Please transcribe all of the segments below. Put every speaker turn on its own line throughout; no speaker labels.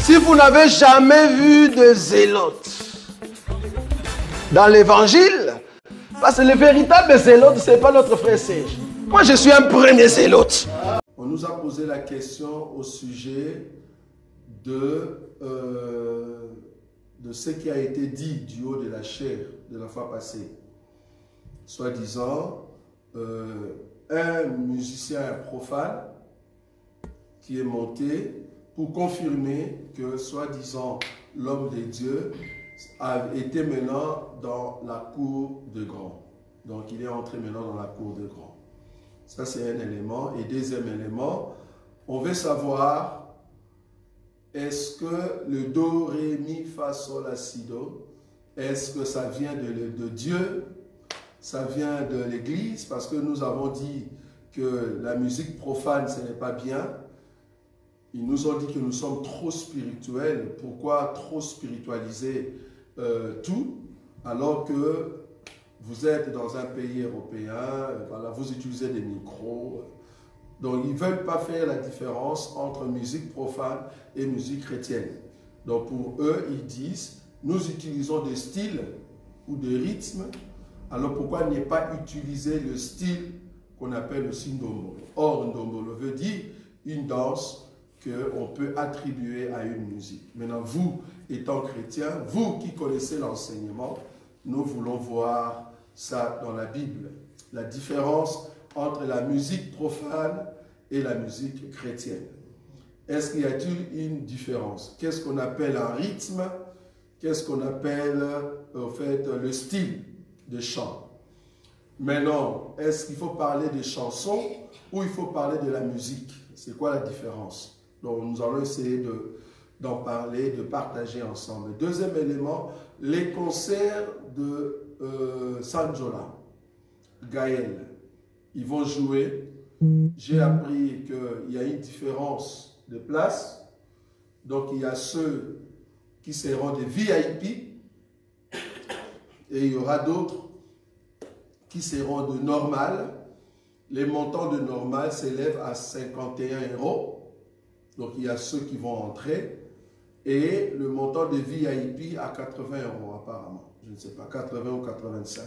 Si vous n'avez jamais vu de zélotes dans l'évangile, parce que le véritable zélote, ce n'est pas notre frère Serge. Moi, je suis un premier zélote. On nous a posé la question au sujet de ce qui a été dit du haut de la chair de la fois passée. Soi-disant, un musicien profane qui est monté pour confirmer que, soi-disant, l'homme de Dieu a été maintenant dans la cour de grand. Donc, il est entré maintenant dans la cour de grand. Ça, c'est un élément. Et deuxième élément, on veut savoir, est-ce que le do, ré, mi, fa, sol, la, si, do, est-ce que ça vient de Dieu? Ça vient de l'Église? Parce que nous avons dit que la musique profane, ce n'est pas bien. Ils nous ont dit que nous sommes trop spirituels. Pourquoi trop spiritualiser tout, alors que vous êtes dans un pays européen, voilà, vous utilisez des micros. Donc, ils ne veulent pas faire la différence entre musique profane et musique chrétienne. Donc, pour eux, ils disent, nous utilisons des styles ou des rythmes, alors pourquoi ne pas utiliser le style qu'on appelle le sindombolo? Or, ndombolo veut dire une danse qu'on peut attribuer à une musique. Maintenant, vous, étant chrétien, vous qui connaissez l'enseignement, nous voulons voir ça dans la Bible. La différence entre la musique profane et la musique chrétienne. Est-ce qu'il y a-t-il une différence? Qu'est-ce qu'on appelle un rythme? Qu'est-ce qu'on appelle, en fait, le style de chant? Maintenant, est-ce qu'il faut parler des chansons ou il faut parler de la musique? C'est quoi la différence? Donc, nous allons essayer d'en parler, de partager ensemble. Deuxième élément, les concerts de Sanjola, Gaël. Ils vont jouer. J'ai appris qu'il y a une différence de place. Donc, il y a ceux qui seront des VIP et il y aura d'autres qui seront de normal. Les montants de normal s'élèvent à 51 €. Donc, il y a ceux qui vont entrer. Et le montant de VIP à 80 € apparemment. Je ne sais pas, 80 ou 85.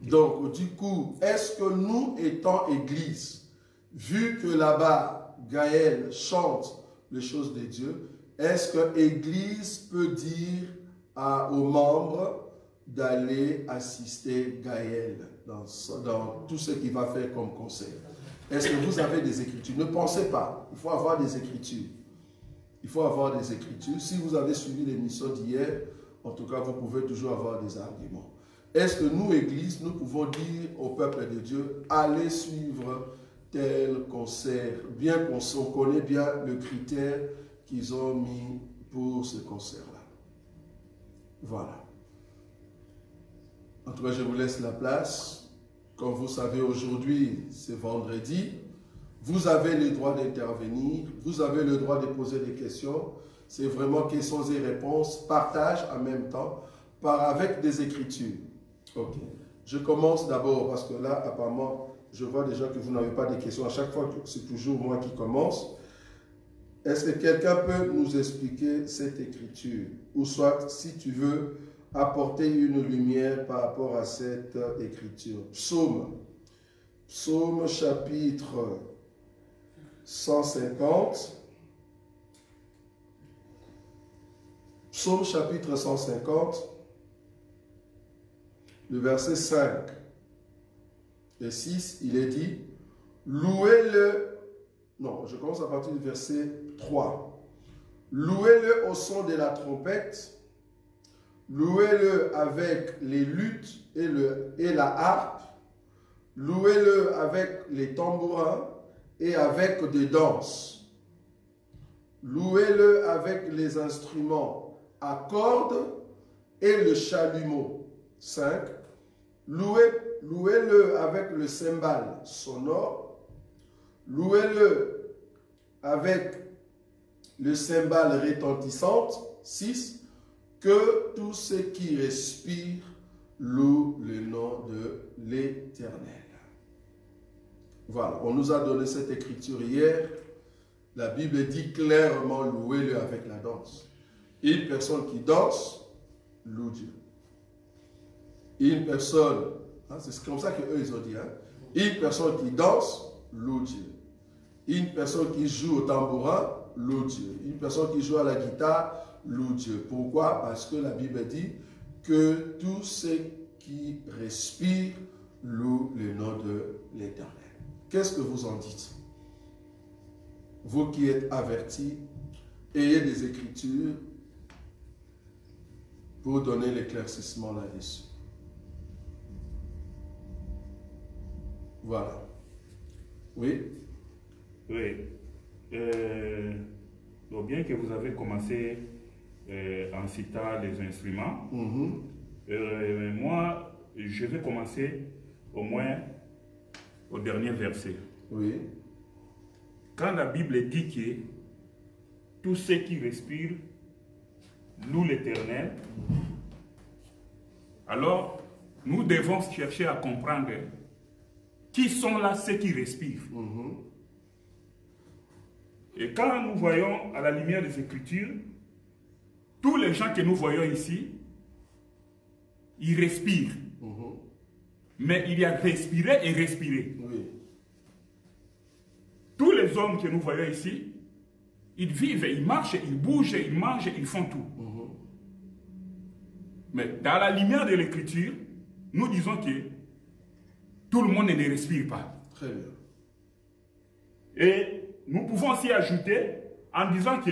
Donc, du coup, est-ce que nous, étant église, vu que là-bas, Gaël chante les choses de Dieu, est-ce que l'église peut dire aux membres d'aller assister Gaël dans tout ce qu'il va faire comme concert? Est-ce que vous avez des écritures? Ne pensez pas, il faut avoir des écritures. Il faut avoir des écritures. Si vous avez suivi l'émission d'hier, en tout cas, vous pouvez toujours avoir des arguments. Est-ce que nous, Église, nous pouvons dire au peuple de Dieu, allez suivre tel concert, bien qu'on connaît bien le critère qu'ils ont mis pour ce concert-là? Voilà. En tout cas, je vous laisse la place. Comme vous savez, aujourd'hui, c'est vendredi. Vous avez le droit d'intervenir. Vous avez le droit de poser des questions. C'est vraiment questions et réponses. Partage en même temps, avec des écritures. Ok. Je commence d'abord parce que là, apparemment, je vois déjà que vous n'avez pas de questions. À chaque fois, c'est toujours moi qui commence. Est-ce que quelqu'un peut nous expliquer cette écriture? Ou soit, si tu veux, apporter une lumière par rapport à cette écriture. Psaume chapitre 150. Psaume chapitre 150, le verset 5 et 6, il est dit, louez-le, non, je commence à partir du verset 3. Louez-le au son de la trompette, louez-le avec les luttes et la harpe, louez-le avec les tambourins et avec des danses. Louez-le avec les instruments à cordes et le chalumeau. 5. Louez-le avec le cymbale sonore. Louez-le avec le cymbale retentissante. 6. Que tous ceux qui respirent louent le nom de l'Éternel. Voilà, on nous a donné cette écriture hier La Bible dit clairement, louez-le avec la danse. Une personne qui danse, loue Dieu. Une personne, hein, c'est comme ça qu'eux ils ont dit, hein, une personne qui danse, loue Dieu. Une personne qui joue au tambourin, loue Dieu. Une personne qui joue à la guitare, loue Dieu. Pourquoi? Parce que la Bible dit que tous ceux qui respirent louent le nom de l'Éternel. Qu'est-ce que vous en dites? Vous qui êtes avertis, ayez des Écritures pour donner l'éclaircissement là-dessus. Voilà. Oui?
Oui. Donc bien que vous avez commencé en citant les instruments, moi, je vais commencer au moins au dernier verset.
Oui.
Quand la Bible dit que tous ceux qui respirent louent l'Éternel, alors nous devons chercher à comprendre qui sont là ceux qui respirent. Et quand nous voyons à la lumière des Écritures, tous les gens que nous voyons ici, ils respirent. Mais il y a respirer et respirer.
Oui.
Tous les hommes que nous voyons ici, ils vivent, ils marchent, ils bougent, ils mangent, ils font tout. Mais dans la lumière de l'Écriture, nous disons que tout le monde ne respire pas.
Très bien.
Et nous pouvons aussi ajouter en disant que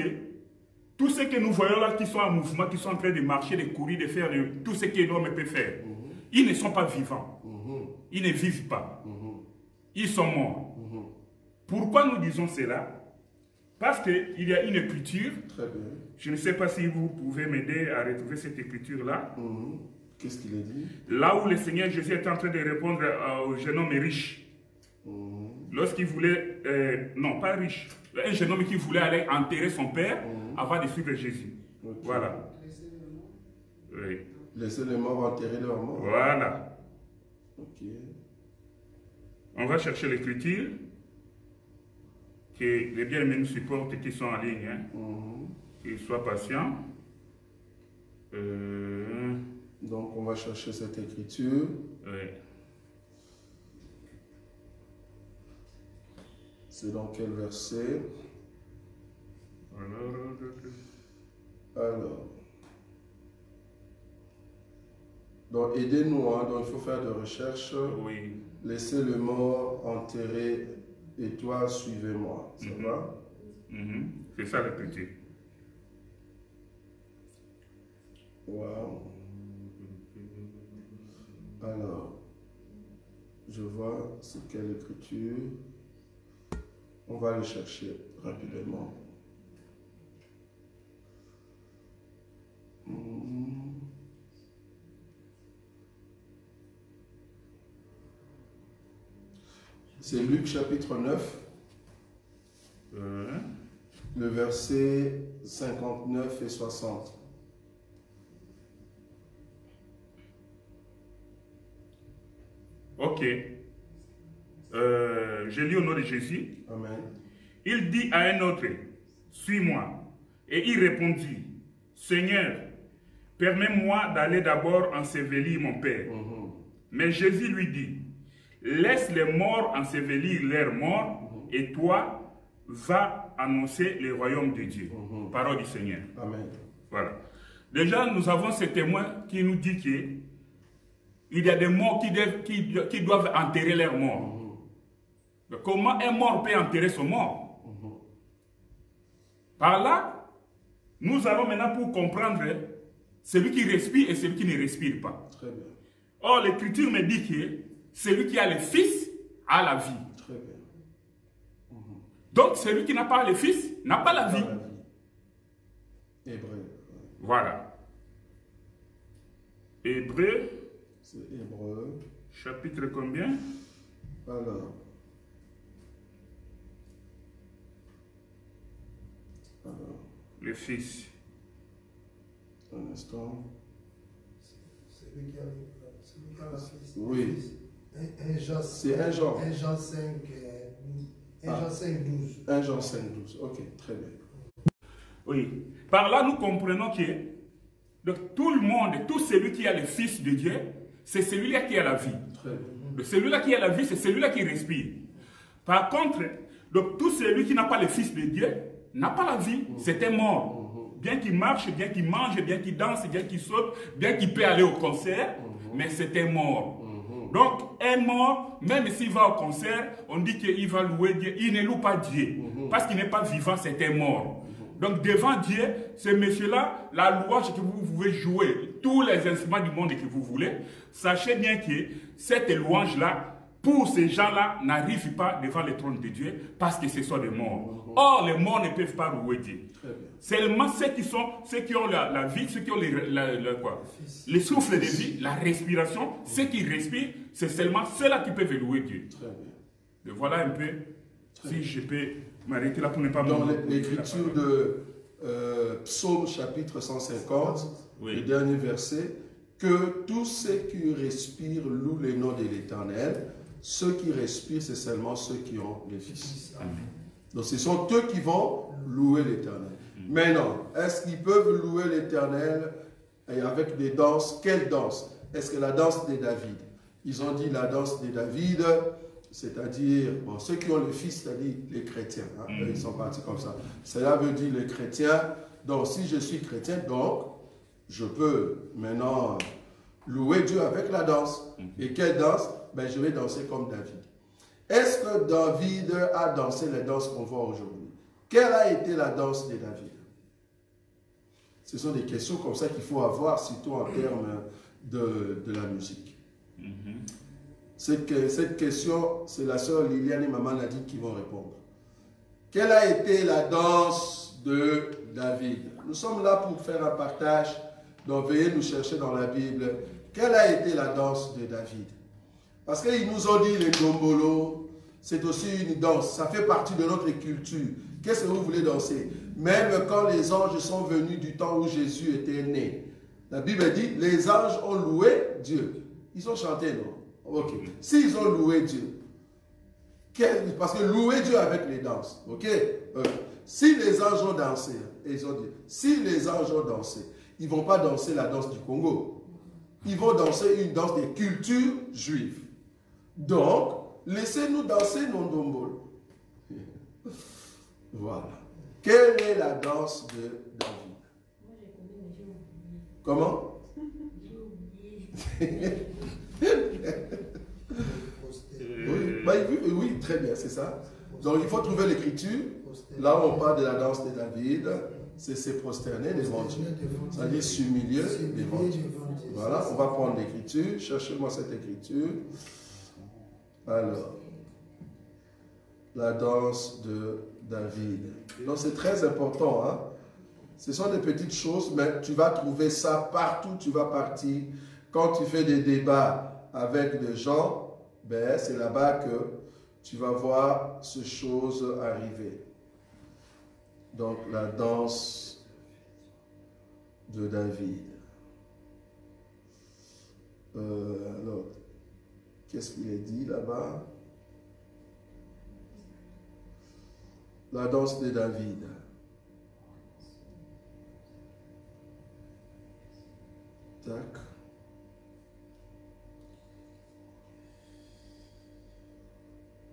tous ceux que nous voyons là qui sont en mouvement, qui sont en train de marcher, de courir, de faire tout ce qu'un homme peut faire, ils ne sont pas vivants. Ils ne vivent pas. Ils sont morts. Pourquoi nous disons cela? Parce qu'il y a une écriture.
Très bien.
Je ne sais pas si vous pouvez m'aider à retrouver cette écriture-là.
Qu'est-ce qu'il a dit?
Là où le Seigneur Jésus est en train de répondre au jeune homme riche. Lorsqu'il voulait, non pas riche, un jeune homme qui voulait aller enterrer son père avant de suivre Jésus.
Okay.
Voilà. Oui.
Laissez les morts enterrer leurs morts.
Voilà.
Ok.
On va chercher l'écriture. Que les bien-aimés nous supportent et qui sont en ligne. Hein. Qu'ils soient patients.
Donc on va chercher cette écriture.
Oui.
C'est dans quel verset? Alors. Donc aidez-nous, hein, donc il faut faire de recherche.
Oui.
Laissez le mort enterrer et toi suivez-moi. Ça va?
C'est ça l'écriture.
Wow. Alors, je vois c'est quelle écriture. On va le chercher rapidement. C'est Luc chapitre 9, le verset 59 et 60.
Ok. Je lis au nom de Jésus.
Amen.
Il dit à un autre, suis-moi. Et il répondit, Seigneur, permets-moi d'aller d'abord ensevelir mon père. Mais Jésus lui dit, laisse les morts ensevelir leurs morts, et toi, va annoncer le royaume de Dieu. Parole du Seigneur.
Amen.
Voilà. Déjà, nous avons ce témoin qui nous dit que il y a des morts qui doivent enterrer leurs morts. Mais comment un mort peut enterrer son mort? Par là, nous allons maintenant pour comprendre celui qui respire et celui qui ne respire pas.
Très bien.
Or, l'Écriture me dit que celui qui a le Fils a la vie.
Très bien.
Donc, celui qui n'a pas le Fils n'a pas la vie.
Hébreu.
Voilà. Hébreu.
C'est Hébreu.
Chapitre combien?
Alors.
Le Fils.
Un instant.
Celui qui a la Fils.
Oui.
C'est 1 Jean 5, 1 Jean 5, 12.
1 Jean 5, 12. Ok, très bien.
Oui. Par là, nous comprenons que donc, tout le monde, tout celui qui a le Fils de Dieu, c'est celui-là qui a la vie.
Très bien.
Celui-là qui a la vie, c'est celui-là qui respire. Par contre, donc, tout celui qui n'a pas le Fils de Dieu n'a pas la vie. C'est un mort. Bien qu'il marche, bien qu'il mange, bien qu'il danse, bien qu'il saute, bien qu'il peut aller au concert, mais c'est un mort. Donc, un mort, même s'il va au concert, on dit qu'il va louer Dieu. Il ne loue pas Dieu. Parce qu'il n'est pas vivant, c'est un mort. Donc, devant Dieu, ce monsieur-là, la louange que vous pouvez jouer, tous les instruments du monde que vous voulez, sachez bien que cette louange-là, pour ces gens-là, n'arrive pas devant le trône de Dieu parce que ce sont des morts. Or, les morts ne peuvent pas louer Dieu. Seulement ceux qui ont la vie, ceux qui ont le souffle de vie, la respiration, ceux qui respirent, c'est seulement ceux-là qui peuvent louer Dieu. Et voilà un peu, si je peux m'arrêter là pour ne pas
dans l'écriture de Psaume chapitre 150, le dernier verset, que tous ceux qui respirent louent le nom de l'Éternel. Ceux qui respirent, c'est seulement ceux qui ont le Fils. Donc ce sont eux qui vont louer l'Éternel. Maintenant, est-ce qu'ils peuvent louer l'Éternel avec des danses? Quelle danse? Est-ce que la danse de David? Ils ont dit la danse de David, c'est-à-dire, bon, ceux qui ont le Fils, c'est-à-dire les chrétiens, hein, ils sont partis comme ça. Cela veut dire les chrétiens. Donc si je suis chrétien, donc je peux maintenant louer Dieu avec la danse. Et quelle danse? Ben, je vais danser comme David. Est-ce que David a dansé les danses qu'on voit aujourd'hui? Quelle a été la danse de David? Ce sont des questions comme ça qu'il faut avoir, surtout en termes de la musique. Cette question, c'est la sœur Liliane et Maman Nadine qui vont répondre. Quelle a été la danse de David? Nous sommes là pour faire un partage, donc veuillez nous chercher dans la Bible. Quelle a été la danse de David? Parce qu'ils nous ont dit les dombolo, c'est aussi une danse, ça fait partie de notre culture. Qu'est-ce que vous voulez danser? Même quand les anges sont venus du temps où Jésus était né, la Bible dit, les anges ont loué Dieu. Ils ont chanté, non? Ok. S'ils ont loué Dieu, parce que louer Dieu avec les danses, ok? Si les anges ont dansé, ils ont dit, si les anges ont dansé, ils ne vont pas danser la danse du Congo. Ils vont danser une danse des cultures juives. Donc, laissez-nous danser nos dombolo. Voilà. Quelle est la danse de David?
Moi, j'ai connu, mais j'ai oublié.
Comment?
J'ai oublié.
Oui, très bien, c'est ça. Donc, il faut trouver l'écriture. Là, on parle de la danse de David. C'est se prosterner devant Dieu. C'est-à-dire s'humilier devant Dieu. Voilà, on va prendre l'écriture. Cherchez-moi cette écriture. Alors, la danse de David. Donc, c'est très important. Hein? Ce sont des petites choses, mais tu vas trouver ça partout. Tu vas partir. Quand tu fais des débats avec des gens, ben, c'est là-bas que tu vas voir ces choses arriver. Donc, la danse de David. Alors, qu'est-ce qu'il est dit là-bas? La danse de David. Tac.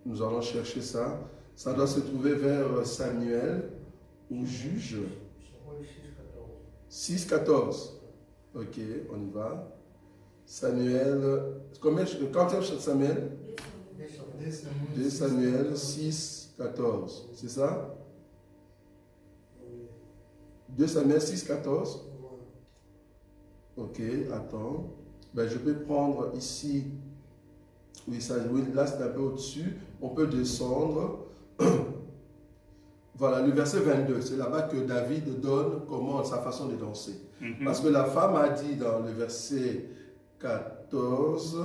Nous allons chercher ça. Ça doit se trouver vers Samuel ou Juge. 6-14. Ok, on y va. Samuel. Quand est-ce Samuel? 2 Samuel 6-14. C'est ça? 2 Samuel 6-14. Ok, attends. Ben, je peux prendre ici. Oui, là c'est un peu au-dessus. On peut descendre. Voilà, le verset 22. C'est là-bas que David donne comment sa façon de danser. Parce que la femme a dit dans le verset 14,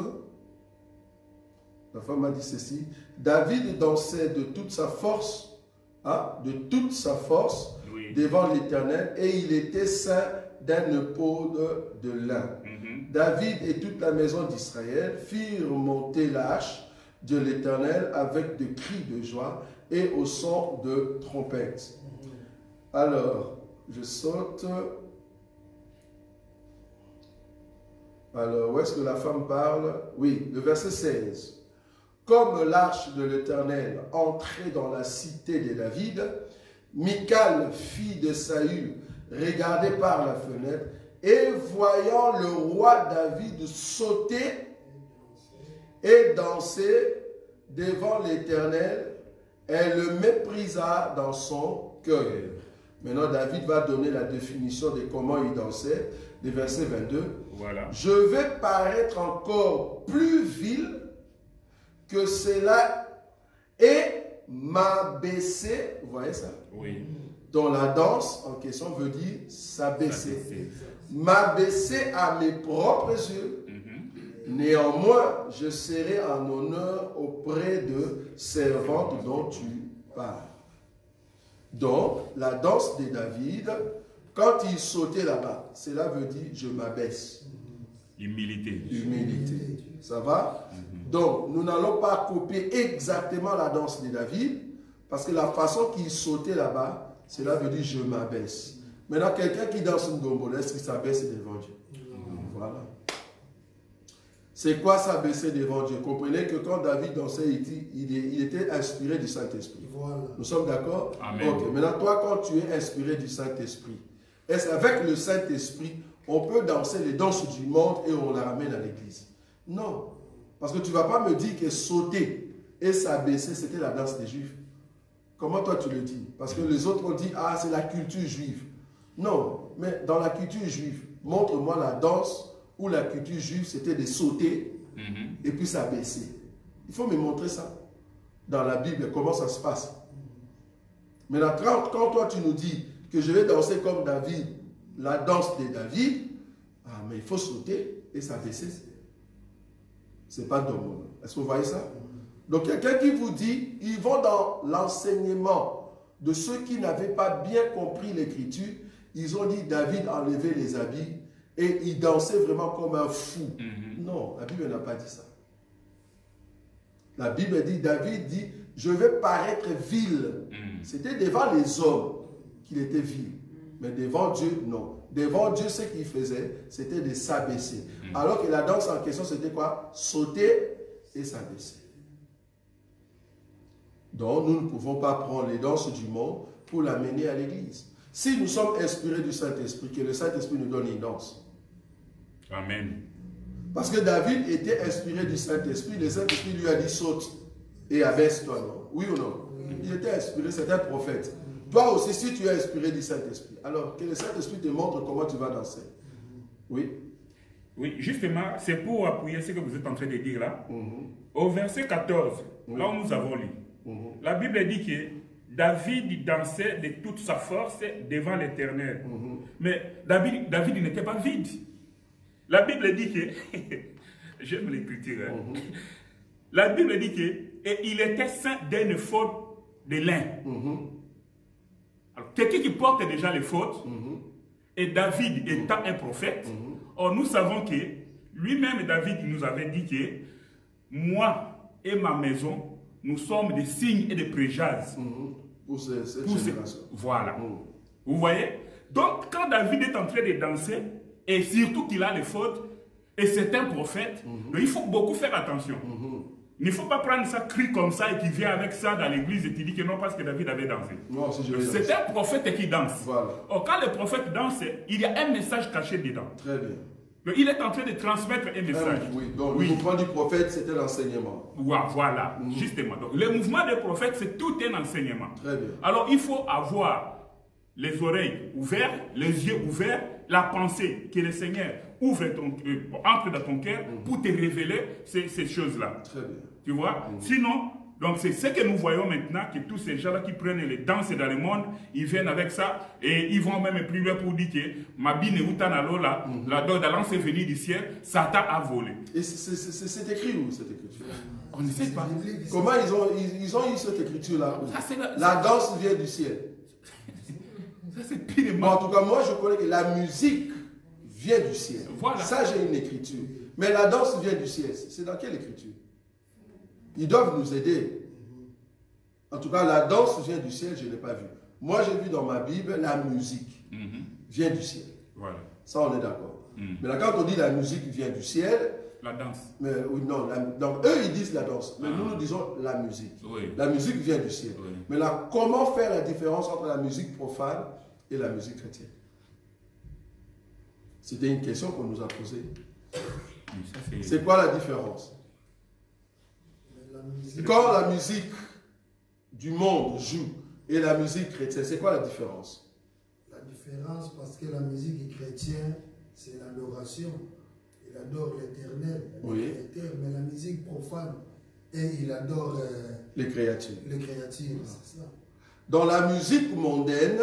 la femme a dit ceci, David dansait de toute sa force, hein, devant l'Éternel, et il était ceint d'un épaule de lin. David et toute la maison d'Israël firent monter l'arche de l'Éternel avec des cris de joie et au son de trompette. Alors, je saute. Alors, où est-ce que la femme parle? Oui, le verset 16. Comme l'arche de l'Éternel entrait dans la cité de David, Michal, fille de Saül, regardait par la fenêtre et voyant le roi David sauter et danser devant l'Éternel, elle le méprisa dans son cœur. Maintenant, David va donner la définition de comment il dansait, le verset 22.
Voilà.
Je vais paraître encore plus vil que cela et m'abaisser. Vous voyez ça?
Oui.
Donc la danse en question veut dire s'abaisser.
S'abaisser.
M'abaisser à mes propres yeux. Néanmoins, je serai en honneur auprès de servantes dont tu parles. Donc, la danse de David, quand il sautait là-bas, cela veut dire je m'abaisse.
Humilité.
Humilité. Ça va? Donc, nous n'allons pas copier exactement la danse de David, parce que la façon qu'il sautait là-bas, cela veut dire je m'abaisse. Maintenant, quelqu'un qui danse une dombolo, est-ce qu'il s'abaisse devant Dieu? Voilà. C'est quoi s'abaisser devant Dieu? Comprenez que quand David dansait, il était inspiré du Saint-Esprit.
Voilà.
Nous sommes d'accord?
Amen.
Ok. Maintenant, toi, quand tu es inspiré du Saint-Esprit, est-ce qu'avec le Saint-Esprit, on peut danser les danses du monde et on la ramène à l'église? Non. Parce que tu ne vas pas me dire que sauter et s'abaisser, c'était la danse des Juifs. Comment toi tu le dis? Parce que les autres ont dit, ah, c'est la culture juive. Non, mais dans la culture juive, montre-moi la danse où la culture juive, c'était de sauter et puis s'abaisser. Il faut me montrer ça. Dans la Bible, comment ça se passe. Maintenant, quand toi tu nous dis que je vais danser comme David, la danse de David, ah, mais il faut sauter et s'abaisser. C'est pas dommage. Est-ce que vous voyez ça? Donc, quelqu'un qui vous dit, ils vont dans l'enseignement de ceux qui n'avaient pas bien compris l'écriture. Ils ont dit, David enlevait les habits et il dansait vraiment comme un fou. Non, la Bible n'a pas dit ça. La Bible dit, David dit, je vais paraître vil. C'était devant les hommes qu'il était vil. Mais devant Dieu, non. Devant Dieu, ce qu'il faisait, c'était de s'abaisser. Alors que la danse en question, c'était quoi? Sauter et s'abaisser. Donc, nous ne pouvons pas prendre les danses du monde pour l'amener à l'église. Si nous sommes inspirés du Saint-Esprit, que le Saint-Esprit nous donne une danse.
Amen.
Parce que David était inspiré du Saint-Esprit, le Saint-Esprit lui a dit saute et abaisse-toi, non? Oui ou non? Il était inspiré, c'était un prophète. Toi aussi, si tu es inspiré du Saint-Esprit, alors que le Saint-Esprit te montre comment tu vas danser. Oui?
Oui, justement, c'est pour appuyer ce que vous êtes en train de dire là. Au verset 14, là où nous avons lu, la Bible dit que David dansait de toute sa force devant l'Éternel. Mais David n'était pas vide. La Bible dit que, j'aime l'écriture, hein. La Bible dit que, et il était saint d'une faute de lin. Alors, quelqu'un qui porte déjà les fautes, et David étant un prophète, or nous savons que lui-même, David, nous avait dit que moi et ma maison, nous sommes des signes et des préjases.
Pour cette génération.
Voilà. Vous voyez? Donc, quand David est en train de danser, et surtout qu'il a les fautes, et c'est un prophète, donc il faut beaucoup faire attention. Il ne faut pas prendre ça cri comme ça et qui vient avec ça dans l'église et qui dit que non parce que David avait dansé. C'est un prophète qui danse.
Voilà.
Or, quand le prophète danse, il y a un message caché dedans.
Très bien.
Donc, il est en train de transmettre un message.
Oui. Donc, le mouvement du prophète, c'était l'enseignement.
Voilà, justement. Donc, le mouvement des prophètes, c'est tout un enseignement.
Très bien.
Alors, il faut avoir les oreilles ouvertes, les yeux ouverts, la pensée que le Seigneur entre dans ton cœur pour te révéler ces choses-là.
Très bien.
Tu vois? Sinon, donc c'est ce que nous voyons maintenant, que tous ces gens-là qui prennent les danses dans le monde, ils viennent avec ça et ils vont même plus loin pour dire que Mabine Utanalola, la lance est venue du ciel, Satan a volé.
Et c'est écrit où cette écriture?
On ne sait pas.
Comment ils ont eu cette écriture-là? La danse vient du ciel.
Ça c'est pire.
Bon, en tout cas, moi je connais que la musique vient du ciel.
Voilà.
Ça, j'ai une écriture. Mais la danse vient du ciel. C'est dans quelle écriture? Ils doivent nous aider. En tout cas, la danse vient du ciel, je ne l'ai pas vu. Moi, j'ai vu dans ma Bible, la musique vient du ciel.
Voilà.
Ça, on est d'accord. Maintenant, quand on dit la musique vient du ciel,
La danse.
mais, oui, non, donc eux, ils disent la danse. Mais nous disons la musique.
Oui.
La musique vient du ciel.
Oui.
Mais là, comment faire la différence entre la musique profane et la musique chrétienne? C'était une question qu'on nous a posée. C'est quoi la différence? Quand la musique du monde joue et la musique chrétienne, c'est quoi la différence?
La différence, parce que la musique chrétienne, c'est l'adoration. Il adore l'éternel,
Oui.
mais la musique profane, et il adore
Les créatures.
les créatures. C'est ça.
Dans la musique mondaine,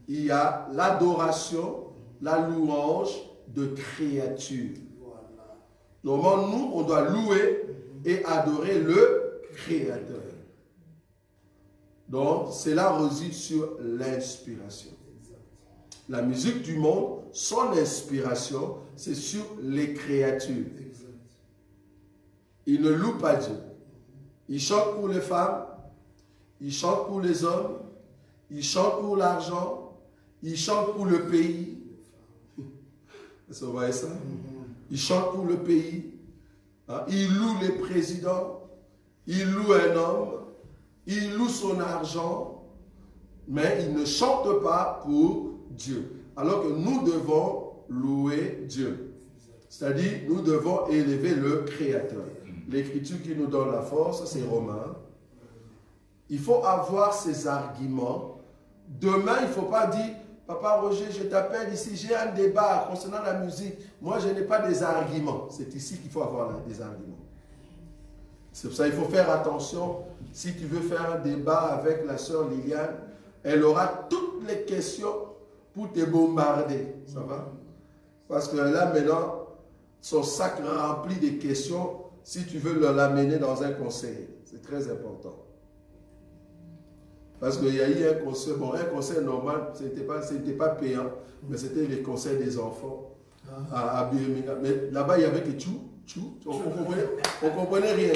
il y a l'adoration, la louange de créatures.
Voilà.
Normalement, nous, on doit louer et adorer le Créateur. Donc, cela réside sur l'inspiration.
Exact.
La musique du monde, son inspiration, c'est sur les créatures.
Exact.
Il ne loue pas Dieu. Il chante pour les femmes, il chante pour les hommes, il chante pour l'argent, il chante pour le pays. Vous voyez ça? Il chante pour le pays. Hein? Il loue les présidents, il loue un homme, il loue son argent, mais il ne chante pas pour Dieu. Alors que nous devons louer Dieu. C'est-à-dire, nous devons élever le Créateur. L'écriture qui nous donne la force, c'est Romains. Il faut avoir ces arguments. Demain, il ne faut pas dire, Papa Roger, je t'appelle ici, j'ai un débat concernant la musique. Moi, je n'ai pas des arguments. C'est ici qu'il faut avoir des arguments. C'est pour ça qu'il faut faire attention. Si tu veux faire un débat avec la sœur Liliane, elle aura toutes les questions pour te bombarder. Ça va? Parce que là, maintenant, son sac rempli de questions, si tu veux l'amener dans un conseil, c'est très important. Parce qu'il y a eu un conseil, bon, un conseil normal, ce n'était pas payant, mais c'était les conseils des enfants à Birmingham. Mais là-bas, il y avait que tchou, on comprenait rien.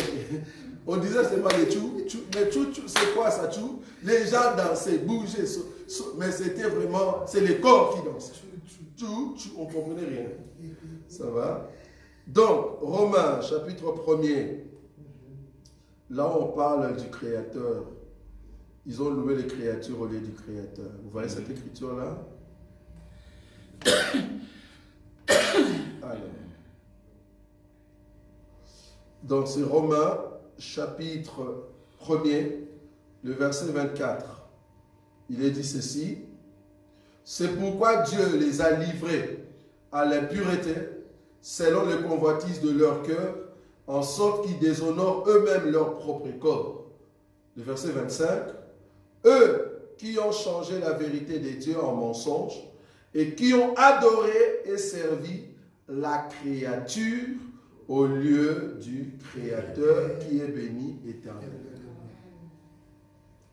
On disait seulement les tchou, mais tchou, c'est quoi ça, tchou? Les gens dansaient, bougeaient, mais c'était vraiment, c'est les corps qui dansent. Tchou, on ne comprenait rien. Ça va? Donc, Romains, chapitre 1er, là on parle du Créateur. Ils ont loué les créatures au lieu du Créateur. Vous voyez cette écriture-là? Alors. Donc c'est Romains, chapitre 1er, le verset 24. Il est dit ceci. C'est pourquoi Dieu les a livrés à l'impureté, selon les convoitises de leur cœur, en sorte qu'ils déshonorent eux-mêmes leur propre corps. Le verset 25. Eux qui ont changé la vérité des dieux en mensonge et qui ont adoré et servi la créature au lieu du Créateur qui est béni éternellement.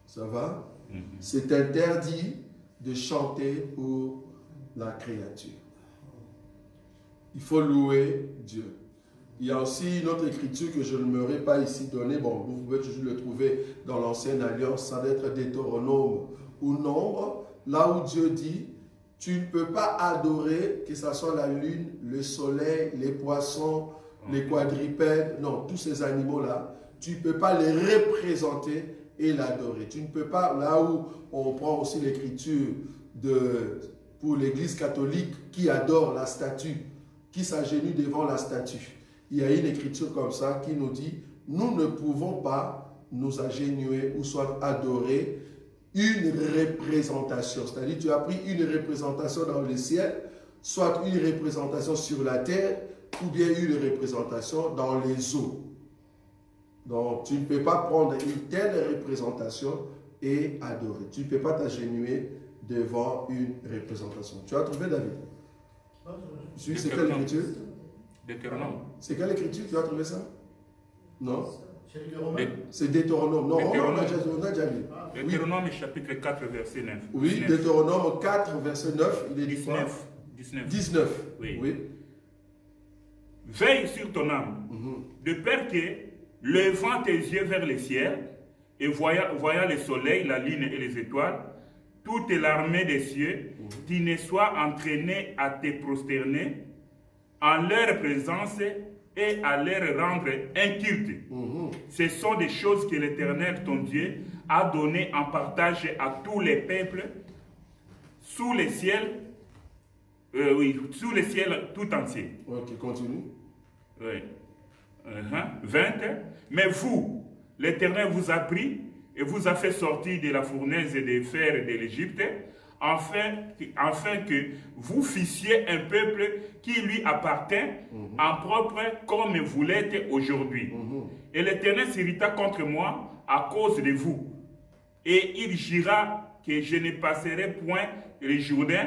Ça va? C'est interdit de chanter pour la créature. Il faut louer Dieu. Il y a aussi une autre écriture que je ne m'aurais pas ici donnée. Bon, vous pouvez toujours le trouver dans l'Ancienne Alliance, ça doit être Deutéronome ou Nombre, là où Dieu dit, tu ne peux pas adorer, que ce soit la lune, le soleil, les poissons, les quadrupèdes, non, tous ces animaux-là, tu ne peux pas les représenter et l'adorer. Tu ne peux pas, là où on prend aussi l'écriture pour l'Église catholique qui adore la statue, qui s'agenouille devant la statue. Il y a une écriture comme ça qui nous dit, nous ne pouvons pas nous agenouiller ou soit adorer une représentation. C'est-à-dire, tu as pris une représentation dans le ciel, soit une représentation sur la terre, ou bien une représentation dans les eaux. Donc, tu ne peux pas prendre une telle représentation et adorer. Tu ne peux pas t'agenouiller devant une représentation. Tu as trouvé, David? C'est quelle écriture?
Deutéronome.
C'est quelle écriture? Tu as trouvé ça? Non?
Dé-
C'est Deutéronome. Non, on a déjà lu.
Deutéronome chapitre 4 verset 9.
Oui,
19.
Deutéronome 4, verset 9, il est dit quoi?
19.
19.
Oui.
Oui.
Veille sur ton âme, de peur que, levant tes yeux vers le ciel, et voyant le soleil, la lune et les étoiles, toute l'armée des cieux, tu ne sois entraîné à te prosterner en leur présence et à leur rendre un culte. Ce sont des choses que l'Éternel, ton Dieu, a données en partage à tous les peuples sous les ciels, sous les ciels tout entier.
Ok, continue.
Oui. 20. Mais vous, l'Éternel vous a pris et vous a fait sortir de la fournaise de fer de l'Égypte, afin que vous fissiez un peuple qui lui appartient en propre comme vous l'êtes aujourd'hui. Et l'Éternel s'irrita contre moi à cause de vous. Et il jura que je ne passerai point le Jourdain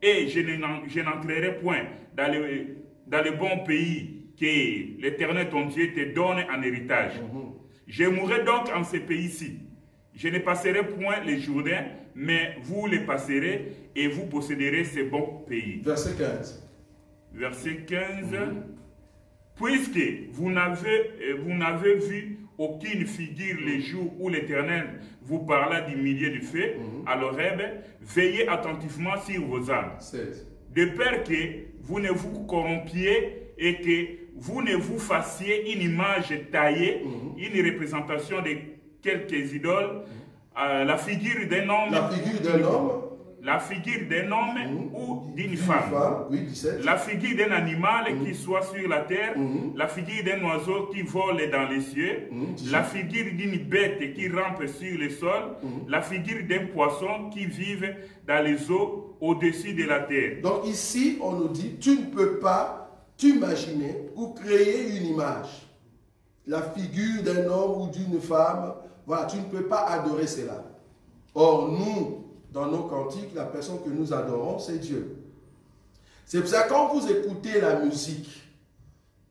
et je n'entrerai point dans le bon pays que l'Éternel ton Dieu te donne en héritage. Je mourrai donc en ce pays-ci. Je ne passerai point les Jourdains, mais vous les passerez et vous posséderez ce bon pays.
Verset 15.
Verset 15. Puisque vous n'avez vu aucune figure les jours où l'Éternel vous parla du milieu du feu à l'Horeb, veillez attentivement sur vos âmes.
16.
De peur que vous ne vous corrompiez et que vous ne vous fassiez une image taillée, une représentation de quelques idoles, la figure d'un homme, la figure d'un homme ou d'une femme,
oui, 17.
la figure d'un animal qui soit sur la terre, la figure d'un oiseau qui vole dans les cieux, la figure d'une bête qui rampe sur le sol, la figure d'un poisson qui vive dans les eaux au-dessus de la terre.
Donc ici, on nous dit, tu ne peux pas t'imaginer ou créer une image. La figure d'un homme ou d'une femme, voilà, tu ne peux pas adorer cela. Or, nous, dans nos cantiques, la personne que nous adorons, c'est Dieu. C'est pour ça que quand vous écoutez la musique,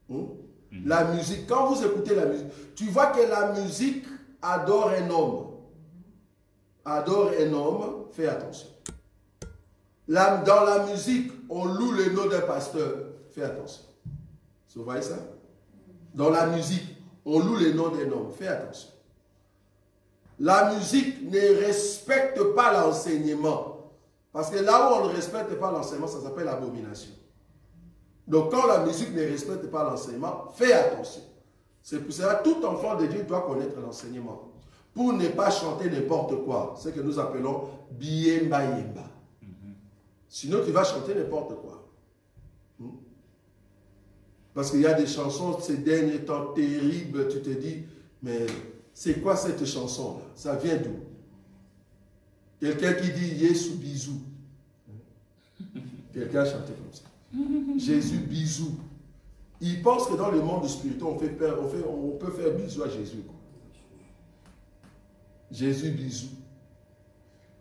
quand vous écoutez la musique, tu vois que la musique adore un homme. Adore un homme, fais attention. Dans la musique, on loue le nom d'un pasteur, fais attention. Vous voyez ça? Dans la musique, on loue le nom d'un homme, fais attention. La musique ne respecte pas l'enseignement. Parce que là où on ne respecte pas l'enseignement, ça s'appelle l'abomination. Donc quand la musique ne respecte pas l'enseignement, fais attention. C'est pour cela que tout enfant de Dieu doit connaître l'enseignement. Pour ne pas chanter n'importe quoi. Ce que nous appelons Biemba Yemba. Sinon tu vas chanter n'importe quoi. Parce qu'il y a des chansons ces derniers temps terribles, tu te dis, mais c'est quoi cette chanson-là? Ça vient d'où? Quelqu'un qui dit Jésus bisou. Quelqu'un chantait comme ça. Jésus bisou. Il pense que dans le monde spirituel, on peut faire bisou à Jésus. Jésus bisou.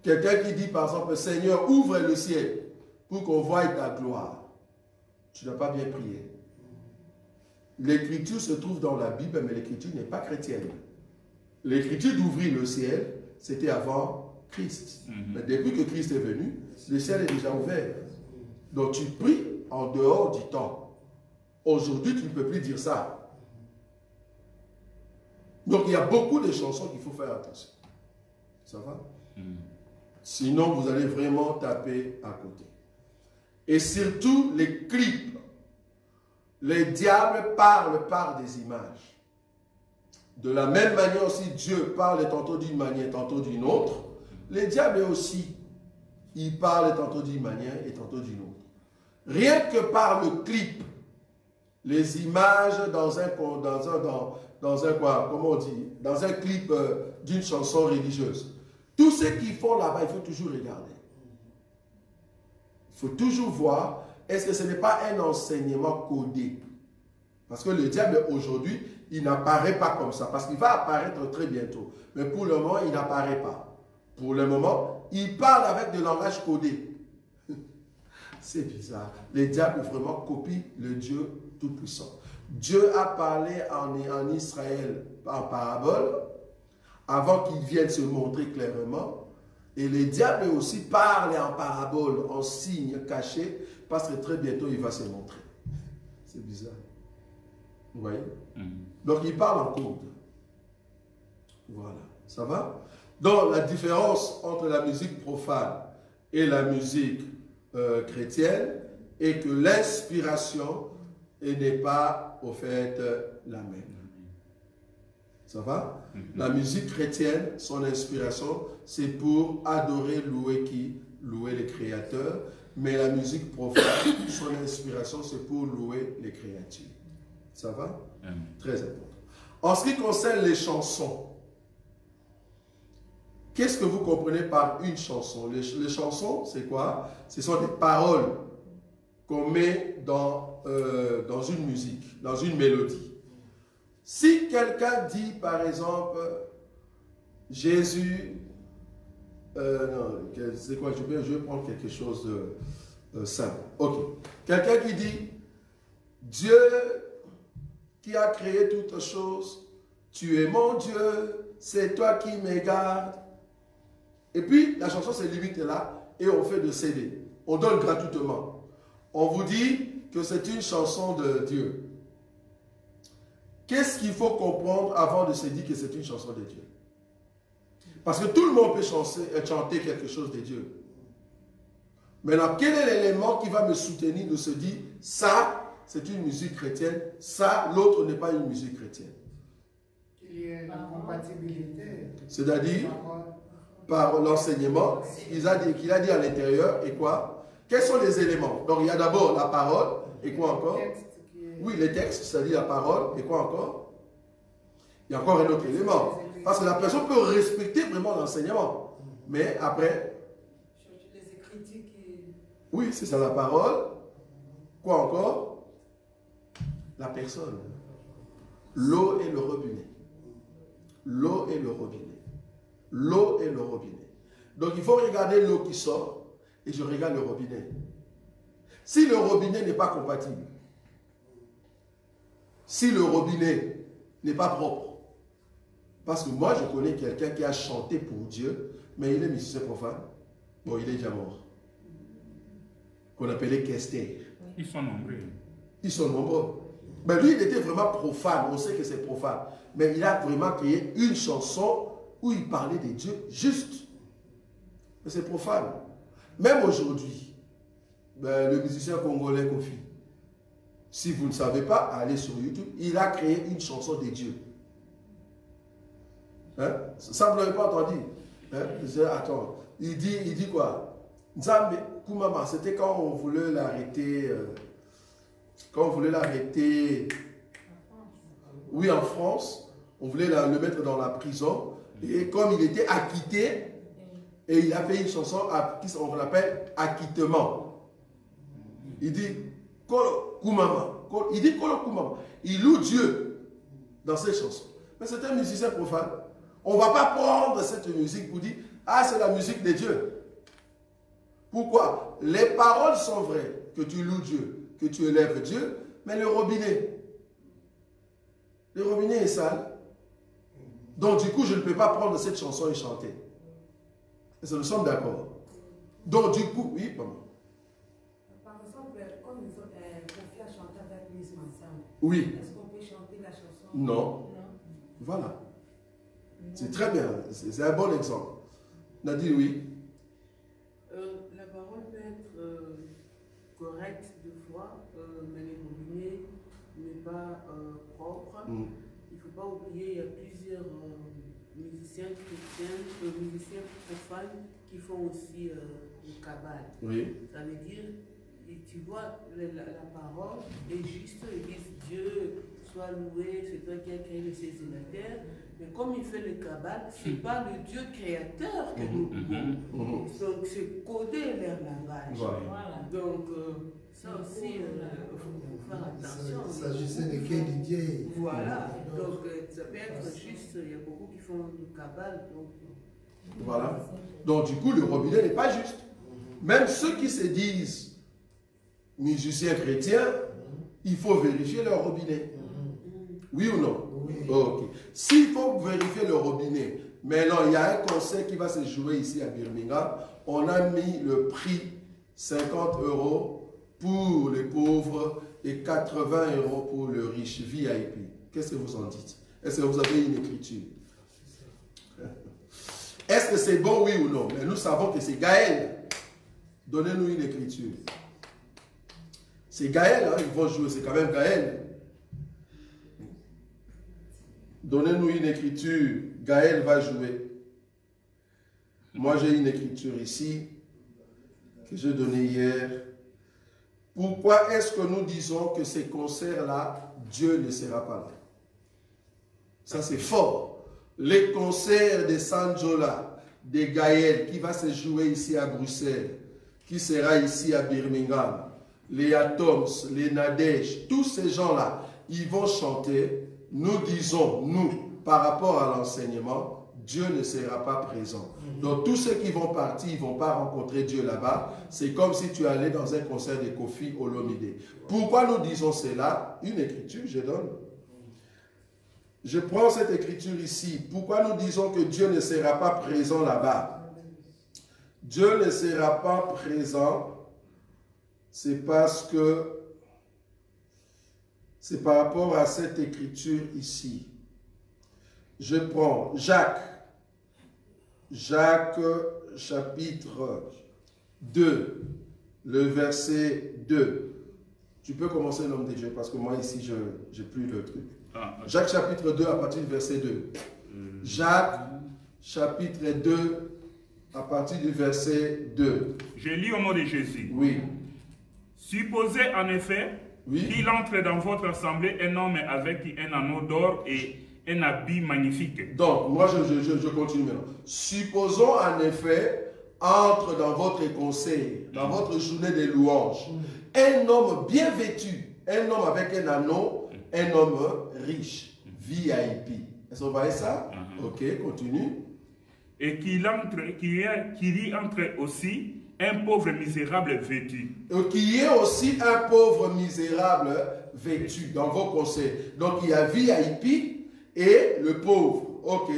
Quelqu'un qui dit par exemple, Seigneur, ouvre le ciel pour qu'on voie ta gloire. Tu n'as pas bien prié. L'écriture se trouve dans la Bible, mais l'écriture n'est pas chrétienne. L'écriture d'ouvrir le ciel, c'était avant Christ. Mais depuis que Christ est venu, le ciel est déjà ouvert. Donc tu pries en dehors du temps. Aujourd'hui, tu ne peux plus dire ça. Donc il y a beaucoup de chansons qu'il faut faire attention. Ça va? Sinon, vous allez vraiment taper à côté. Et surtout, les clips. Les diables parlent par des images. De la même manière aussi, Dieu parle tantôt d'une manière, tantôt d'une autre. Les diables aussi, ils parlent tantôt d'une manière et tantôt d'une autre. Rien que par le clip, les images dans un clip d'une chanson religieuse. Tout ce qu'ils font là-bas, il faut toujours regarder. Il faut toujours voir, est-ce que ce n'est pas un enseignement codé? Parce que le diable aujourd'hui, il n'apparaît pas comme ça. Parce qu'il va apparaître très bientôt. Mais pour le moment, il n'apparaît pas. Pour le moment, il parle avec des langages codés. C'est bizarre. Le diable vraiment copie le Dieu Tout-Puissant. Dieu a parlé en Israël en parabole avant qu'il vienne se montrer clairement. Et le diable aussi parle en parabole, en signe caché, parce que très bientôt il va se montrer. C'est bizarre. Vous voyez? Donc il parle en code. Voilà. Ça va? Donc, la différence entre la musique profane et la musique chrétienne est que l'inspiration n'est pas, au fait, la même. Ça va? La musique chrétienne, son inspiration, c'est pour adorer, louer qui? Louer les créateurs. Mais la musique profane, son inspiration, c'est pour louer les créatures. Ça va? Très important. En ce qui concerne les chansons, qu'est-ce que vous comprenez par une chanson? Les chansons, c'est quoi? Ce sont des paroles qu'on met dans une musique, dans une mélodie. Si quelqu'un dit, par exemple, Jésus, non, c'est quoi? Je vais prendre quelque chose de simple. Ok. Quelqu'un qui dit, Dieu qui a créé toutes choses, tu es mon Dieu, c'est toi qui me gardes. Et puis, la chanson se limite là et on fait de CD. On donne gratuitement. On vous dit que c'est une chanson de Dieu. Qu'est-ce qu'il faut comprendre avant de se dire que c'est une chanson de Dieu? Parce que tout le monde peut chanter quelque chose de Dieu. Maintenant, quel est l'élément qui va me soutenir de se dire, ça, c'est une musique chrétienne, ça, l'autre n'est pas une musique chrétienne?
Il y a une compatibilité.
C'est-à-dire, par l'enseignement qu'il a dit à l'intérieur, et quoi? Quels sont les éléments? Donc, il y a d'abord la parole, et quoi encore? Oui, les textes, c'est-à-dire la parole, et quoi encore? Il y a encore un autre élément. Parce que la personne peut respecter vraiment l'enseignement. Mais après...
Les écritures qui...
Oui, c'est ça, la parole. Quoi encore? La personne. L'eau et le robinet. L'eau et le robinet. L'eau et le robinet. Donc il faut regarder l'eau qui sort et je regarde le robinet. Si le robinet n'est pas compatible, si le robinet n'est pas propre, parce que moi je connais quelqu'un qui a chanté pour Dieu, mais il est musicien profane. Bon, il est déjà mort. Qu'on appelait Kester.
Ils sont nombreux.
Ils sont nombreux. Mais lui, il était vraiment profane. On sait que c'est profane. Mais il a vraiment créé une chanson où il parlait de Dieu juste. Mais c'est profane. Même aujourd'hui, le musicien congolais Kofi, si vous ne savez pas, allez sur YouTube, il a créé une chanson de Dieu. Hein? Ça, vous ne l'avez pas entendu. Hein? Attends, il dit quoi? Nzambe Kumama, c'était quand on voulait l'arrêter. Quand on voulait l'arrêter. Oui, en France, on voulait le mettre dans la prison. Et comme il était acquitté, et il a fait une chanson qu'on l'appelle Acquittement. Il dit Kolo Kumama. Il dit Kolo Kumama. Il loue Dieu dans ses chansons. Mais c'est un musicien profane. On ne va pas prendre cette musique pour dire ah, c'est la musique de Dieu. Pourquoi? Les paroles sont vraies, que tu loues Dieu, que tu élèves Dieu, mais le robinet est sale. Donc du coup, je ne peux pas prendre cette chanson et chanter. Est-ce que nous sommes d'accord? Donc du coup, oui, pardon.
Par exemple, comme il faut confier à chanter avec Miss Mansam.
Oui.
Est-ce qu'on peut chanter la chanson?
Non. Voilà. C'est très bien. C'est un bon exemple. Nadine, oui.
La parole peut être correcte de fois, mais le robinet n'est pas propre. Il ne faut pas oublier, il y a plusieurs musiciens chrétiens, musiciens profanes qui font aussi le cabal.
Oui.
Ça veut dire, et tu vois, la parole est juste, ils disent Dieu soit loué, c'est toi qui as créé le ciel et la terre. Mais comme il fait le cabal, ce n'est pas le Dieu créateur que nous louons. Donc c'est coder leur langage.
Voilà.
Donc ça aussi, il faut faire attention.
Il s'agissait de quel Dieu?
Voilà. Donc ça peut être juste, il y a beaucoup qui font du cabal. Donc,
voilà. Donc du coup, le robinet n'est pas juste. Même ceux qui se disent musiciens chrétiens, il faut vérifier leur robinet. Oui ou non?
Oui.
Ok. S'il faut vérifier le robinet, maintenant il y a un concert qui va se jouer ici à Birmingham. On a mis le prix 50 € pour les pauvres et 80 € pour le riche VIP. Qu'est-ce que vous en dites? Est-ce que vous avez une écriture? Est-ce que c'est bon, oui ou non? Mais nous savons que c'est Gaël. Donnez-nous une écriture. C'est Gaël, hein, ils vont jouer, c'est quand même Gaël. Donnez-nous une écriture. Gaël va jouer. Moi, j'ai une écriture ici que j'ai donnée hier. Pourquoi est-ce que nous disons que ces concerts-là, Dieu ne sera pas là? Ça, c'est fort. Les concerts de Sanjola, de Gaël, qui va se jouer ici à Bruxelles, qui sera ici à Birmingham, les Atoms, les Nadège, tous ces gens-là, ils vont chanter. Nous disons, nous, par rapport à l'enseignement, Dieu ne sera pas présent. Donc tous ceux qui vont partir, ils ne vont pas rencontrer Dieu là-bas. C'est comme si tu allais dans un concert de Kofi Olomide. Pourquoi nous disons cela? Une écriture, je donne. Je prends cette écriture ici. Pourquoi nous disons que Dieu ne sera pas présent là-bas? Dieu ne sera pas présent, c'est parce que c'est par rapport à cette écriture ici. Je prends Jacques chapitre 2, le verset 2. Tu peux commencer, l'homme de Dieu, parce que moi ici, je n'ai plus le truc. Jacques chapitre 2 à partir du verset 2. Jacques chapitre 2 à partir du verset 2.
Je lis au nom de Jésus.
Oui.
Supposez en effet qu'il entre dans votre assemblée un homme avec un anneau d'or et un habit magnifique.
Donc, moi je continue maintenant. Supposons en effet, entre dans votre conseil, dans votre journée de louanges, un homme bien vêtu, un homme avec un anneau, un homme riche, VIP. Est-ce que vous voyez ça? Ok, continue.
Et qu'il y entre aussi un pauvre misérable vêtu.
Et qu'il y ait aussi un pauvre misérable vêtu dans vos conseils. Donc il y a VIP et le pauvre. Ok.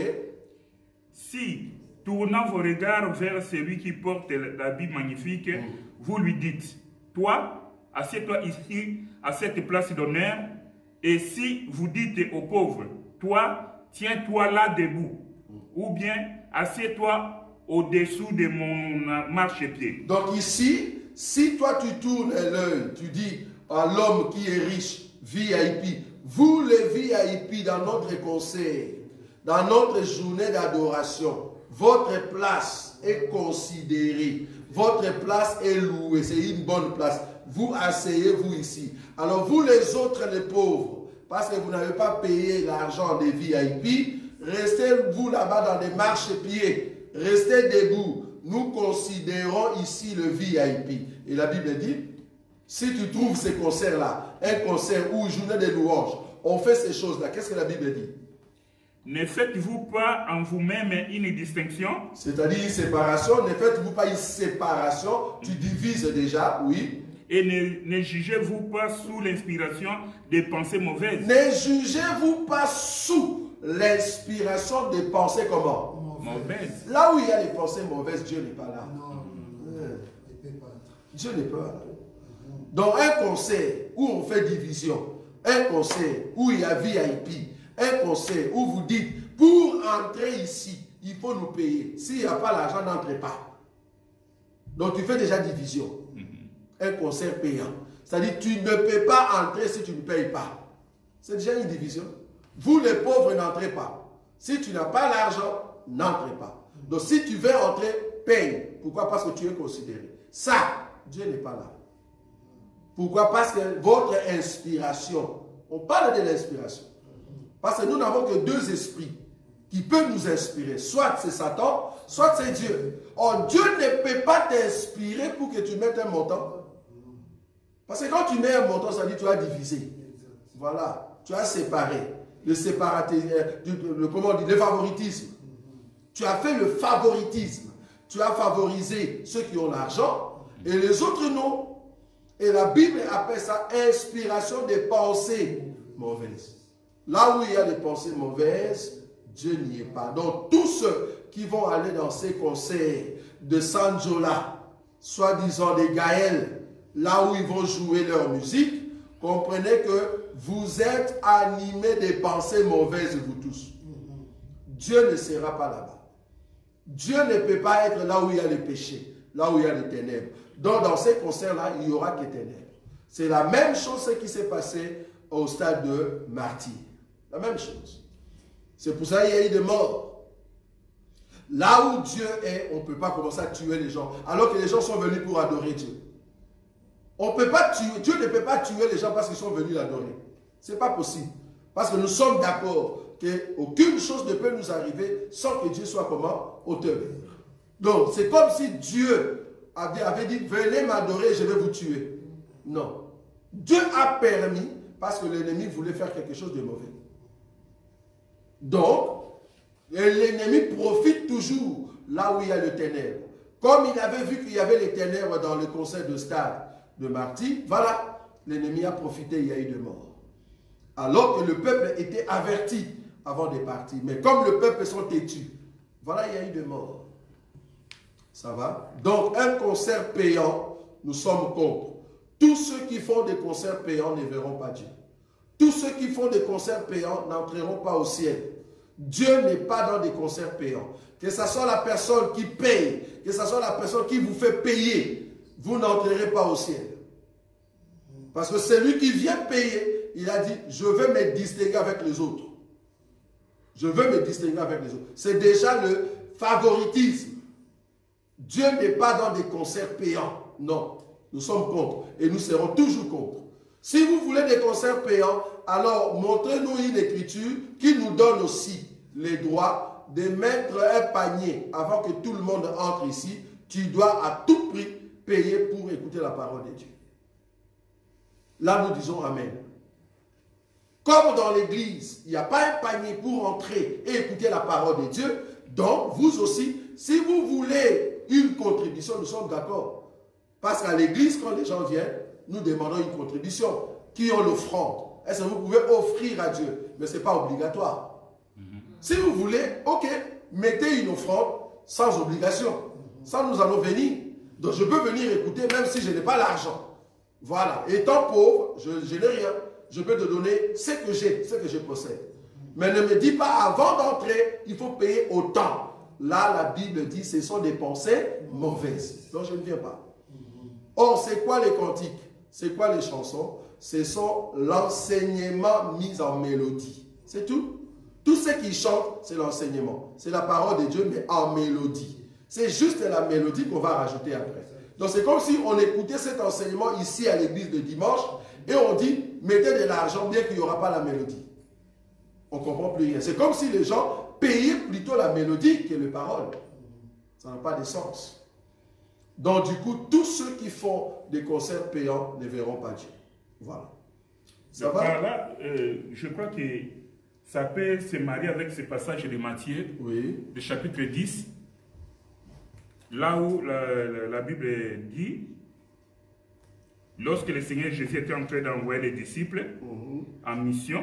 Si, tournant vos regards vers celui qui porte l'habit magnifique, vous lui dites, toi, assieds-toi ici, à cette place d'honneur, et si vous dites aux pauvres, toi, tiens-toi là debout, ou bien assieds-toi au-dessous de mon marchepied.
Donc ici, si toi tu tournes l'œil, tu dis à l'homme qui est riche, VIP, vous les VIP dans notre conseil, dans notre journée d'adoration, votre place est considérée, votre place est louée, c'est une bonne place. Vous asseyez-vous ici. Alors vous les autres, les pauvres, parce que vous n'avez pas payé l'argent des VIP, restez-vous là-bas dans des marchepieds. Restez debout. Nous considérons ici le VIP. Et la Bible dit, si tu trouves ces concerts-là, un concert ou une journée de louanges, on fait ces choses-là. Qu'est-ce que la Bible dit?
Ne faites-vous pas en vous-même une distinction?
C'est-à-dire une séparation. Ne faites-vous pas une séparation. Tu divises déjà, oui.
Et ne jugez-vous pas sous l'inspiration des pensées mauvaises?
Ne jugez-vous pas sous l'inspiration des pensées comment?
Mauvaise.
Là où il y a les pensées mauvaises, Dieu n'est pas là.
Non,
Dieu n'est pas là. Dans un concert où on fait division, un concert où il y a VIP, un concert où vous dites, pour entrer ici, il faut nous payer. S'il n'y a pas l'argent, n'entrez pas. Donc tu fais déjà division. Un concert payant. C'est-à-dire tu ne peux pas entrer si tu ne payes pas. C'est déjà une division. Vous les pauvres n'entrez pas. Si tu n'as pas l'argent, n'entrez pas. Donc si tu veux entrer, paye. Pourquoi? Parce que tu es considéré. Ça, Dieu n'est pas là. Pourquoi? Parce que votre inspiration, on parle de l'inspiration. Parce que nous n'avons que deux esprits qui peuvent nous inspirer. Soit c'est Satan, soit c'est Dieu. Or, Dieu ne peut pas t'inspirer pour que tu mettes un montant. Parce que quand tu mets un montant, ça dit que tu as divisé. Voilà, tu as séparé. Le séparatisme, comment on dit, le favoritisme. Tu as fait le favoritisme. Tu as favorisé ceux qui ont l'argent et les autres non. Et la Bible appelle ça inspiration des pensées mauvaises. Là où il y a des pensées mauvaises, Dieu n'y est pas. Donc tous ceux qui vont aller dans ces concerts de Sanjola, soi-disant des Gaël, là où ils vont jouer leur musique, comprenez que vous êtes animés des pensées mauvaises, vous tous. Dieu ne sera pas là-bas. Dieu ne peut pas être là où il y a le péché, là où il y a les ténèbres. Donc dans ces concerts-là, il n'y aura que ténèbres. C'est la même chose ce qui s'est passé au stade de martyr. La même chose. C'est pour ça qu'il y a eu des morts. Là où Dieu est, on ne peut pas commencer à tuer les gens, alors que les gens sont venus pour adorer Dieu. On peut pas tuer, Dieu ne peut pas tuer les gens parce qu'ils sont venus l'adorer. Ce n'est pas possible. Parce que nous sommes d'accord qu'aucune chose ne peut nous arriver sans que Dieu soit comment? Auteur. Donc, c'est comme si Dieu avait dit, venez m'adorer, je vais vous tuer. Non. Dieu a permis parce que l'ennemi voulait faire quelque chose de mauvais. Donc, l'ennemi profite toujours là où il y a le ténèbre. Comme il avait vu qu'il y avait les ténèbres dans le conseil de stade de martyr, voilà, l'ennemi a profité, il y a eu des morts. Alors que le peuple était averti avant de partir. Mais comme le peuple sont têtus, voilà, il y a eu des morts. Ça va? Donc, un concert payant, nous sommes contre. Tous ceux qui font des concerts payants ne verront pas Dieu. Tous ceux qui font des concerts payants n'entreront pas au ciel. Dieu n'est pas dans des concerts payants. Que ce soit la personne qui paye, que ce soit la personne qui vous fait payer, vous n'entrerez pas au ciel. Parce que celui qui vient payer, il a dit, je veux me distinguer avec les autres. Je veux me distinguer avec les autres. C'est déjà le favoritisme. Dieu n'est pas dans des concerts payants. Non, nous sommes contre. Et nous serons toujours contre. Si vous voulez des concerts payants, alors montrez-nous une écriture qui nous donne aussi les droits de mettre un panier avant que tout le monde entre ici. Tu dois à tout prix payer pour écouter la parole de Dieu. Là, nous disons Amen. Comme dans l'église, il n'y a pas un panier pour entrer et écouter la parole de Dieu, donc vous aussi, si vous voulez une contribution, nous sommes d'accord. Parce qu'à l'église, quand les gens viennent, nous demandons une contribution. Qui ont l'offrande? Est-ce que vous pouvez offrir à Dieu? Mais ce n'est pas obligatoire. Si vous voulez, ok, mettez une offrande sans obligation. Ça, nous allons venir. Donc je peux venir écouter même si je n'ai pas l'argent. Voilà. Étant pauvre, je n'ai rien. Je peux te donner ce que j'ai, ce que je possède. Mais ne me dis pas avant d'entrer, il faut payer autant. Là, la Bible dit, ce sont des pensées mauvaises. Donc je ne viens pas. Or, c'est quoi les cantiques? C'est quoi les chansons? Ce sont l'enseignement mis en mélodie. C'est tout. Tout ce qui chante, c'est l'enseignement. C'est la parole de Dieu, mais en mélodie. C'est juste la mélodie qu'on va rajouter après. Donc c'est comme si on écoutait cet enseignement ici à l'église de dimanche et on dit, mettez de l'argent bien qu'il n'y aura pas la mélodie. On ne comprend plus rien. C'est comme si les gens payaient plutôt la mélodie que les paroles. Ça n'a pas de sens. Donc du coup, tous ceux qui font des concerts payants ne verront pas Dieu. Voilà. Ça va?
Là, je crois que ça peut se marier avec ce passage de Matthieu,
oui,
du chapitre 10, là où la Bible dit, lorsque le Seigneur Jésus était en train d'envoyer les disciples en mission,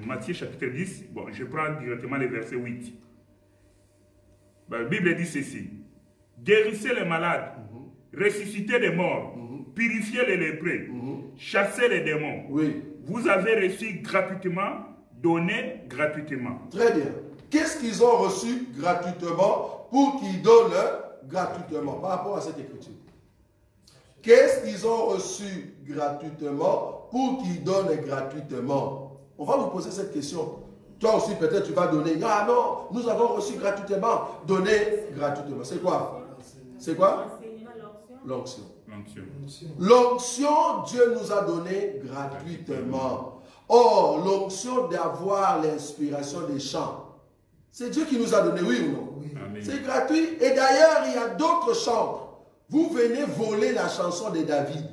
Matthieu chapitre 10, bon, je prends directement le verset 8. La Bible dit ceci: guérissez les malades, ressuscitez les morts, purifiez les lépreux, chassez les démons.
oui.
Vous avez reçu gratuitement, donné gratuitement.
Très bien. Qu'est-ce qu'ils ont reçu gratuitement pour qu'ils donnent gratuitement par rapport à cette écriture? Qu'est-ce qu'ils ont reçu gratuitement pour qu'ils donnent gratuitement? On va vous poser cette question. Toi aussi, peut-être tu vas donner. Ah non, nous avons reçu gratuitement, donné gratuitement. C'est quoi? C'est quoi? L'onction. L'onction, Dieu nous a donné gratuitement. Or, l'onction d'avoir l'inspiration des chants, c'est Dieu qui nous a donné, oui ou non?
Oui.
C'est gratuit. Et d'ailleurs, il y a d'autres chants. Vous venez voler la chanson de David.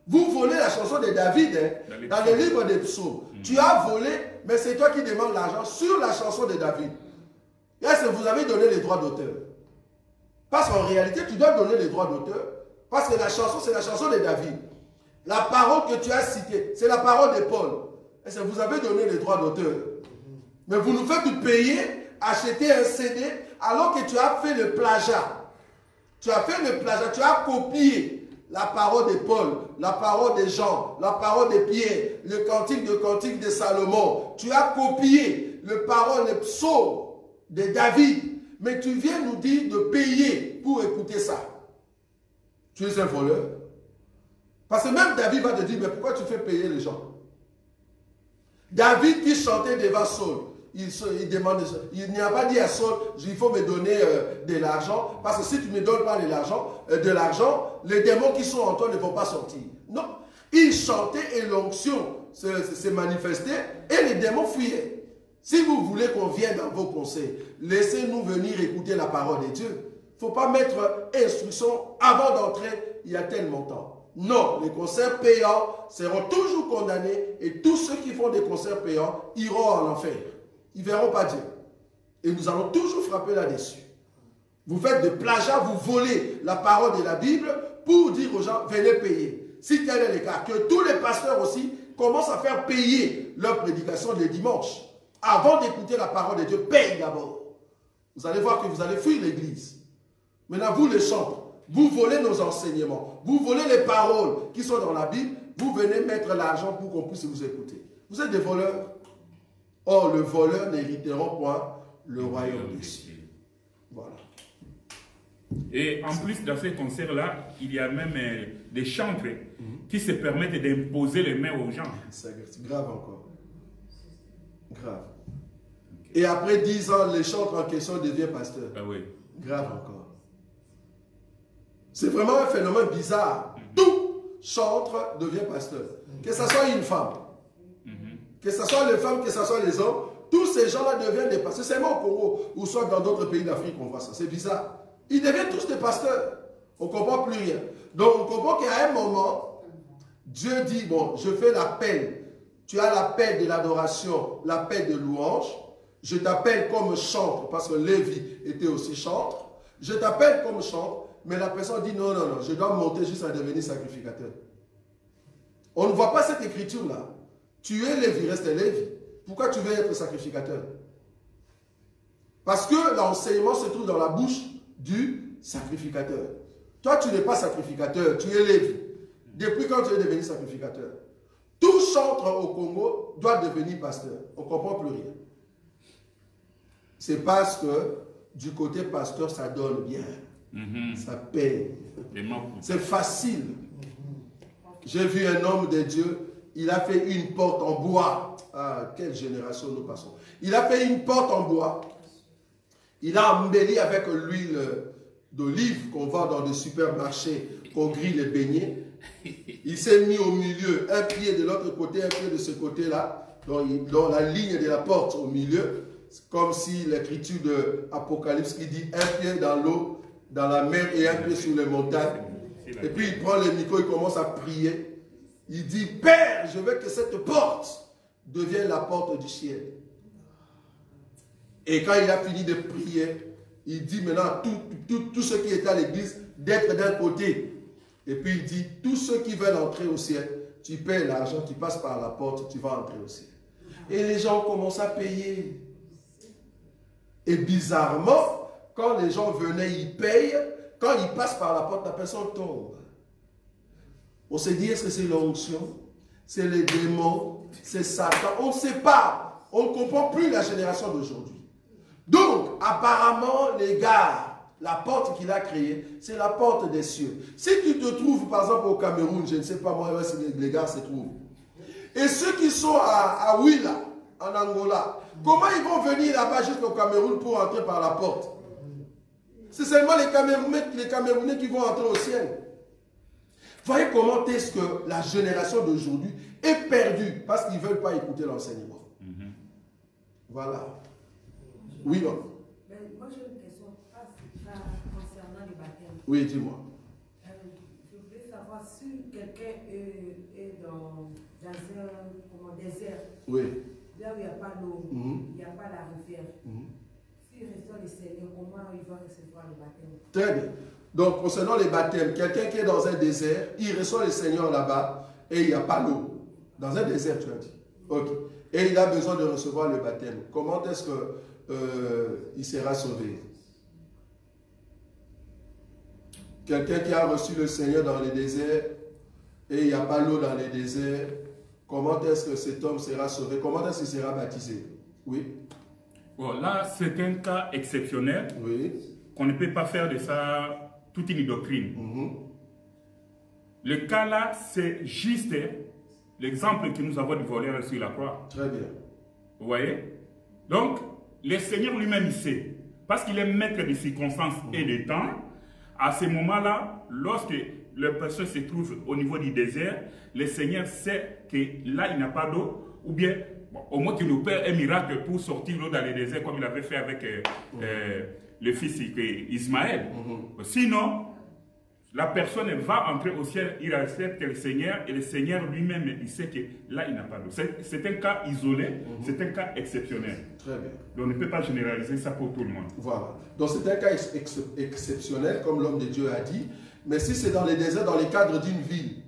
Vous volez la chanson de David dans le livre des psaumes. Tu as volé, mais c'est toi qui demandes l'argent sur la chanson de David. Est-ce que vous avez donné les droits d'auteur? Parce qu'en réalité, tu dois donner les droits d'auteur. Parce que la chanson, c'est la chanson de David. La parole que tu as citée, c'est la parole de Paul. Est-ce que vous avez donné les droits d'auteur? Mais vous nous faites payer, acheter un CD, alors que tu as fait le plagiat. Tu as fait le plagiat, tu as copié la parole de Paul, la parole de Jean, la parole de Pierre, le cantique de Salomon. Tu as copié le parole, le psaume de David. Mais tu viens nous dire de payer pour écouter ça. Tu es un voleur. Parce que même David va te dire, mais pourquoi tu fais payer les gens? David qui chantait devant Saul, il demande, il n'y a pas dit à Saul, il faut me donner de l'argent, parce que si tu ne me donnes pas de l'argent, les démons qui sont en toi ne vont pas sortir. Non, il chantait et l'onction se manifestait et les démons fuyaient. Si vous voulez qu'on vienne dans vos conseils, laissez-nous venir écouter la parole de Dieu. Il ne faut pas mettre instruction avant d'entrer, il y a tellement de temps. Non, les concerts payants seront toujours condamnés et tous ceux qui font des concerts payants iront en enfer. Ils ne verront pas Dieu. Et nous allons toujours frapper là-dessus. Vous faites des plagiats, vous volez la parole de la Bible pour dire aux gens, venez payer. Si tel est le cas, que tous les pasteurs aussi commencent à faire payer leur prédication les dimanches. Avant d'écouter la parole de Dieu, paye d'abord. Vous allez voir que vous allez fuir l'église. Maintenant, vous les chantres, vous volez nos enseignements, vous volez les paroles qui sont dans la Bible, vous venez mettre l'argent pour qu'on puisse vous écouter. Vous êtes des voleurs. Or, le voleur n'hériteront point le royaume des cieux. Voilà.
Et en plus de ces concerts-là, il y a même des chantres qui se permettent d'imposer les mains aux gens.
C'est grave encore. Grave. Et après 10 ans, les chantres en question deviennent pasteurs.
Ah oui.
Grave encore. C'est vraiment un phénomène bizarre. Tout chantre devient pasteur. Que ce soit une femme, que ce soit les femmes, que ce soit les hommes, tous ces gens-là deviennent des pasteurs. C'est seulement au Congo ou soit dans d'autres pays d'Afrique qu'on voit ça. C'est bizarre. Ils deviennent tous des pasteurs. On ne comprend plus rien. Donc on comprend qu'à un moment, Dieu dit, bon, je fais l'appel. Tu as l'appel de l'adoration, l'appel de louange. Je t'appelle comme chantre, parce que Lévi était aussi chantre. Je t'appelle comme chantre, mais la personne dit, non, non, non, je dois monter jusqu'à devenir sacrificateur. On ne voit pas cette écriture-là. Tu es Lévi, reste Lévi. Pourquoi tu veux être sacrificateur? Parce que l'enseignement se trouve dans la bouche du sacrificateur. Toi, tu n'es pas sacrificateur, tu es Lévi. Depuis quand tu es devenu sacrificateur? Tout chantre au Congo doit devenir pasteur. On ne comprend plus rien. C'est parce que du côté pasteur, ça donne bien. Ça paye. C'est facile. J'ai vu un homme de Dieu, il a fait une porte en bois. Ah, quelle génération nous passons. Il a fait une porte en bois. Il a embelli avec l'huile d'olive qu'on vend dans des supermarchés, qu'on grille les beignets. Il s'est mis au milieu, un pied de l'autre côté, un pied de ce côté-là, dans la ligne de la porte au milieu. Comme si l'écriture de Apocalypse qui dit un pied dans l'eau, dans la mer et un pied sur les montagnes. Et puis il prend le micro, il commence à prier. Il dit, Père, je veux que cette porte devienne la porte du ciel. Et quand il a fini de prier, il dit maintenant à tous ceux qui étaient à l'église d'être d'un côté. Et puis il dit, tous ceux qui veulent entrer au ciel, tu payes l'argent, tu passes par la porte, tu vas entrer au ciel. Et les gens commencent à payer. Et bizarrement, quand les gens venaient, ils payent. Quand ils passent par la porte, la personne tombe. On se dit, est-ce que c'est l'onction? C'est les démons? C'est Satan? On ne sait pas. On ne comprend plus la génération d'aujourd'hui. Donc, apparemment, les gars, la porte qu'il a créée, c'est la porte des cieux. Si tu te trouves, par exemple, au Cameroun, je ne sais pas moi, si les gars se trouvent. Et ceux qui sont à Ouila, en Angola, comment ils vont venir là-bas jusqu'au Cameroun pour entrer par la porte? C'est seulement les Camerounais qui vont entrer au ciel. Voyez comment est-ce que la génération d'aujourd'hui est perdue parce qu'ils ne veulent pas écouter l'enseignement. Voilà. Oui, non.
Mais moi, j'ai une question concernant les baptêmes.
Oui, dis-moi.
Je voulais savoir si quelqu'un est dans un désert.
Oui.
Là où il n'y a pas l'eau, il n'y a pas la rivière. S'il reçoit le Seigneur, comment il va recevoir le baptême? Très bien.
Donc, concernant les baptêmes, quelqu'un qui est dans un désert, il reçoit le Seigneur là-bas et il n'y a pas l'eau. Dans un désert, tu as dit. Ok. Et il a besoin de recevoir le baptême. Comment est-ce qu'il sera sauvé? Quelqu'un qui a reçu le Seigneur dans les déserts et il n'y a pas l'eau dans les déserts, comment est-ce que cet homme sera sauvé? Comment est-ce qu'il sera baptisé? Oui.
Bon, là, c'est un cas exceptionnel.
Oui.
Qu'on ne peut pas faire de ça toute une doctrine. Le cas là, c'est juste l'exemple que nous avons du voleur sur la croix.
Très bien.
Vous voyez? Donc, le Seigneur lui-même, il sait. Parce qu'il est maître des circonstances et des temps. À ce moment-là, lorsque la personne se trouve au niveau du désert, le Seigneur sait que là, il n'a pas d'eau. Ou bien, bon, au moins qu'il opère un miracle pour sortir l'eau dans le désert, comme il avait fait avec le fils Ismaël. Sinon, la personne va entrer au ciel, il accepte le Seigneur, et le Seigneur lui-même, il sait que là, il n'a pas d'eau. C'est un cas isolé, c'est un cas exceptionnel.
Très bien.
Donc, on ne peut pas généraliser ça pour tout le monde.
Voilà. Donc, c'est un cas exceptionnel, comme l'homme de Dieu a dit. Mais si c'est dans les déserts, dans le cadre d'une ville,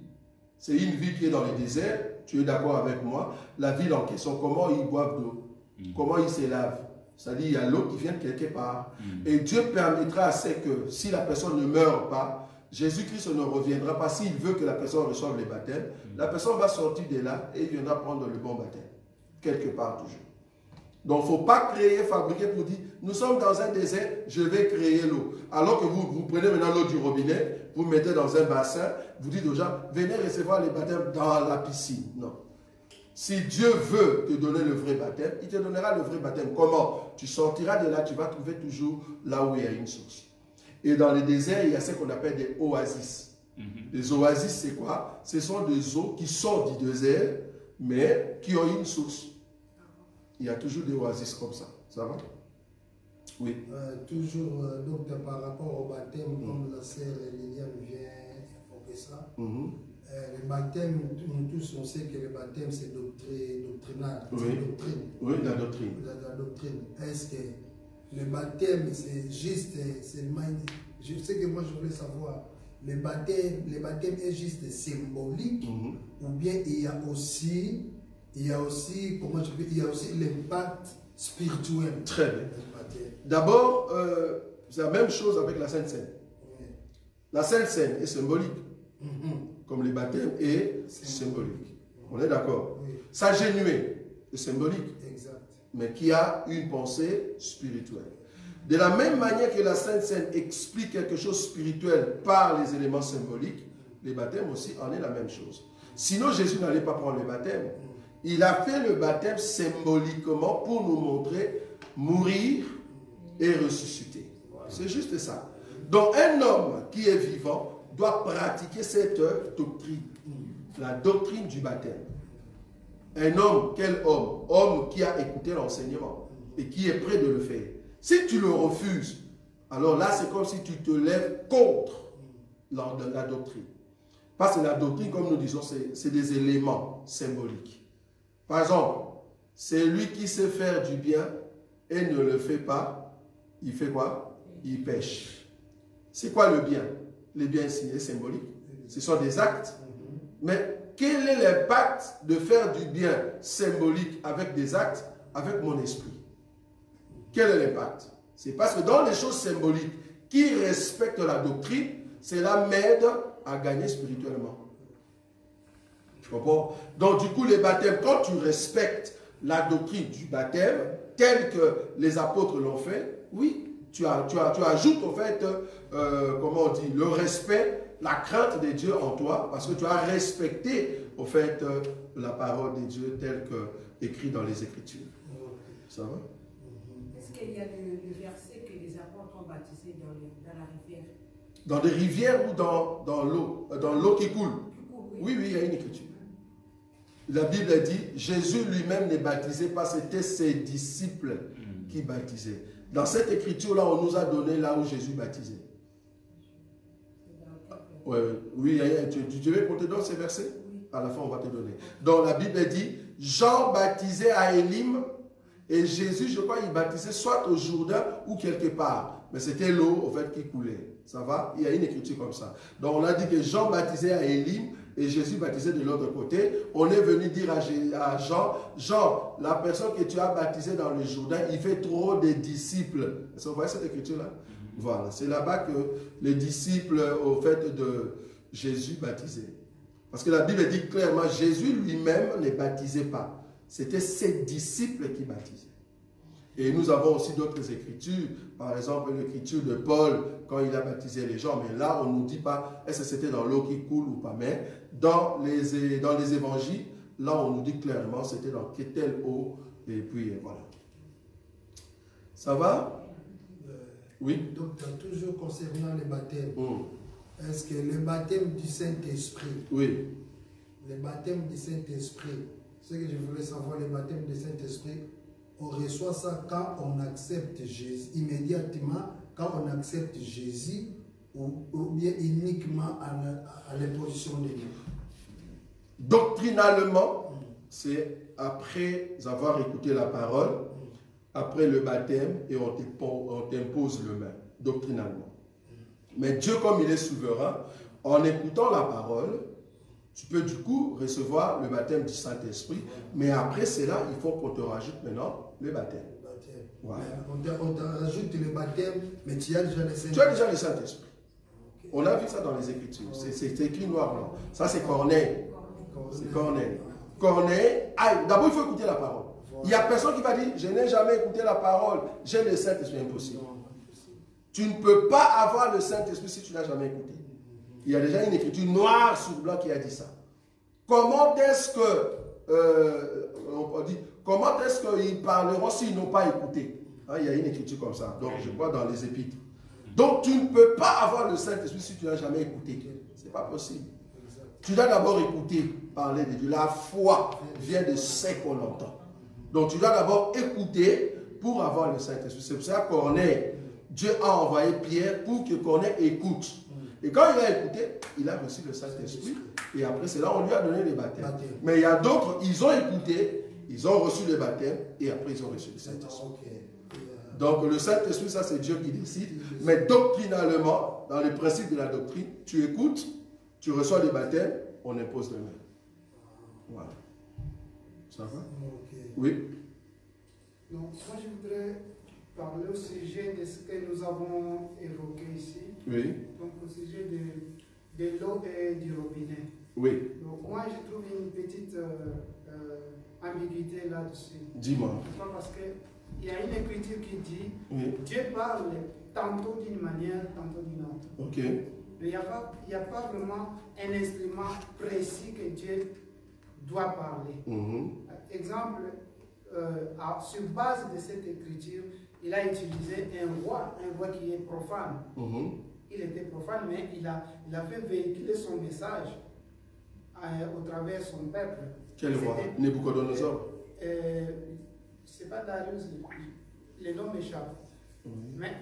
c'est une ville qui est dans les déserts, tu es d'accord avec moi, la ville en question, comment ils boivent d'eau, comment ils se lavent. C'est-à-dire, il y a l'eau qui vient de quelque part. Et Dieu permettra à ce que, si la personne ne meurt pas, Jésus-Christ ne reviendra pas. S'il veut que la personne reçoive le baptême, la personne va sortir de là et il viendra prendre le bon baptême. Quelque part toujours. Donc, il ne faut pas créer, fabriquer pour dire, nous sommes dans un désert, je vais créer l'eau. Alors que vous prenez maintenant l'eau du robinet, vous mettez dans un bassin, vous dites aux gens, venez recevoir le baptême dans la piscine. Non. Si Dieu veut te donner le vrai baptême, il te donnera le vrai baptême. Comment? Tu sortiras de là, tu vas trouver toujours là où il y a une source. Et dans les déserts, il y a ce qu'on appelle des oasis. Les oasis, c'est quoi? Ce sont des eaux qui sortent du désert, mais qui ont une source. Il y a toujours des oasis comme ça. Ça va? Oui.
Toujours, donc, par rapport au baptême, comme la sœur Liliane vient évoquer ça, le baptême, nous tous, on sait que le baptême, c'est doctrinal.
Oui.
C'est doctrine.
Oui, la doctrine.
La doctrine. Est-ce que le baptême, c'est juste seulement... Je sais que moi, je voulais savoir, le baptême est juste symbolique ou bien il y a aussi comment je peux, il y a aussi l'impact spirituel.
Très bien. D'abord, c'est la même chose avec la Sainte Seine.
Oui.
La Sainte Seine est symbolique, comme le baptême est symbolique. On est d'accord?
Oui.
Sa génuée est symbolique,
Exact.
mais qui a une pensée spirituelle. De la même manière que la Sainte Seine explique quelque chose de spirituel par les éléments symboliques, le baptême aussi en est la même chose. Sinon, Jésus n'allait pas prendre le baptême. Il a fait le baptême symboliquement pour nous montrer mourir et ressusciter. C'est juste ça. Donc, un homme qui est vivant doit pratiquer cette doctrine, la doctrine du baptême. Un homme, quel homme? Homme qui a écouté l'enseignement et qui est prêt de le faire. Si tu le refuses, alors là, c'est comme si tu te lèves contre la doctrine. Parce que la doctrine, comme nous disons, c'est des éléments symboliques. Par exemple, c'est lui qui sait faire du bien et ne le fait pas, il fait quoi? Il pêche. C'est quoi le bien? Le bien ici est symbolique. Ce sont des actes. Mais quel est l'impact de faire du bien symbolique avec des actes, avec mon esprit? Quel est l'impact? C'est parce que dans les choses symboliques qui respectent la doctrine, cela m'aide à gagner spirituellement. Tu comprends? Donc du coup, les baptêmes, quand tu respectes la doctrine du baptême, telle que les apôtres l'ont fait, oui, tu ajoutes en fait, comment on dit, le respect, la crainte de Dieu en toi, parce que tu as respecté au fait la parole de Dieu telle que écrite dans les Écritures. Ça va?
Est-ce qu'il y a le verset que les apôtres ont baptisé dans la rivière?
Dans des rivières ou dans l'eau qui coule? Oui, il y a une écriture. La Bible dit, Jésus lui-même ne baptisait pas, c'était ses disciples qui baptisaient. Dans cette écriture-là, on nous a donné là où Jésus baptisait. Oui, tu veux qu'on te donne ces versets? À la fin, on va te donner. Donc la Bible dit, Jean baptisait à Élim, et Jésus, je crois, il baptisait soit au Jourdain ou quelque part. Mais c'était l'eau, en fait, qui coulait. Ça va? Il y a une écriture comme ça. Donc on a dit que Jean baptisait à Élim, et Jésus baptisait de l'autre côté. On est venu dire à Jean, Jean, la personne que tu as baptisée dans le Jourdain, il fait trop de disciples. Est-ce que vous voyez cette écriture-là? Voilà, c'est là-bas que les disciples, au fait de Jésus, baptisaient. Parce que la Bible dit clairement, Jésus lui-même ne baptisait pas. C'était ses disciples qui baptisaient. Et nous avons aussi d'autres écritures, par exemple l'écriture de Paul quand il a baptisé les gens, mais là on ne nous dit pas est-ce que c'était dans l'eau qui coule ou pas, mais dans les évangiles, là on nous dit clairement c'était dans quelle eau, et puis voilà. Ça va? Oui.
Donc toujours concernant les baptêmes, est-ce que le baptême du Saint-Esprit,
oui,
le baptême du Saint-Esprit, ce que je voulais savoir, le baptême du Saint-Esprit, on reçoit ça quand on accepte Jésus, immédiatement quand on accepte Jésus, ou bien uniquement à l'imposition de Dieu?
Doctrinalement, c'est après avoir écouté la parole, après le baptême, et on t'impose le main, doctrinalement. Mais Dieu, comme il est souverain, en écoutant la parole, tu peux du coup recevoir le baptême du Saint-Esprit, mais après cela, il faut qu'on te rajoute maintenant le baptême. Voilà.
On te rajoute le baptême, mais tu as déjà le Saint-Esprit.
Tu as déjà le Saint-Esprit. Okay. On a vu ça dans les Écritures. C'est écrit noir blanc. Ça, c'est Corneille. C'est Corneille. Corneille, d'abord, il faut écouter la parole. Il n'y a personne qui va dire, je n'ai jamais écouté la parole, j'ai le Saint-Esprit. Impossible. Tu ne peux pas avoir le Saint-Esprit si tu n'as jamais écouté. Il y a déjà une écriture noire sur blanc qui a dit ça. Comment est-ce qu'ils parleront s'ils n'ont pas écouté? Hein, il y a une écriture comme ça. Donc, je crois dans les Épîtres. Donc, tu ne peux pas avoir le Saint-Esprit si tu n'as jamais écouté. Ce n'est pas possible. Tu dois d'abord écouter parler de Dieu. La foi vient de ce qu'on entend. Donc, tu dois d'abord écouter pour avoir le Saint-Esprit. C'est pour ça que Corneille, Dieu a envoyé Pierre pour que Corneille écoute. Et quand il a écouté, il a reçu le Saint-Esprit. Et après, c'est là on lui a donné les baptêmes. Mais il y a d'autres, ils ont écouté, ils ont reçu le baptême, et après ils ont reçu le Saint-Esprit. Donc le Saint-Esprit, ça c'est Dieu qui décide. Mais doctrinalement, dans les principes de la doctrine, tu écoutes, tu reçois le baptême, on impose le même. Voilà. Ça va? Oui.
Donc, moi je voudrais parler au sujet de ce que nous avons évoqué ici.
Oui.
Donc au sujet de l'eau et du robinet.
Oui.
Donc moi je trouve une petite ambiguïté là-dessus.
Dis-moi.
Parce qu'il y a une écriture qui dit
Dieu
parle tantôt d'une manière, tantôt d'une autre.
Ok.
Mais il n'y a pas vraiment un instrument précis que Dieu doit parler. Exemple, sur base de cette écriture, il a utilisé un roi qui est profane. Il était profane, mais il a fait véhiculer son message au travers de son peuple.
Quel roi? Nabucodonosor?
C'est pas Darius, le nom m'échappe. Mais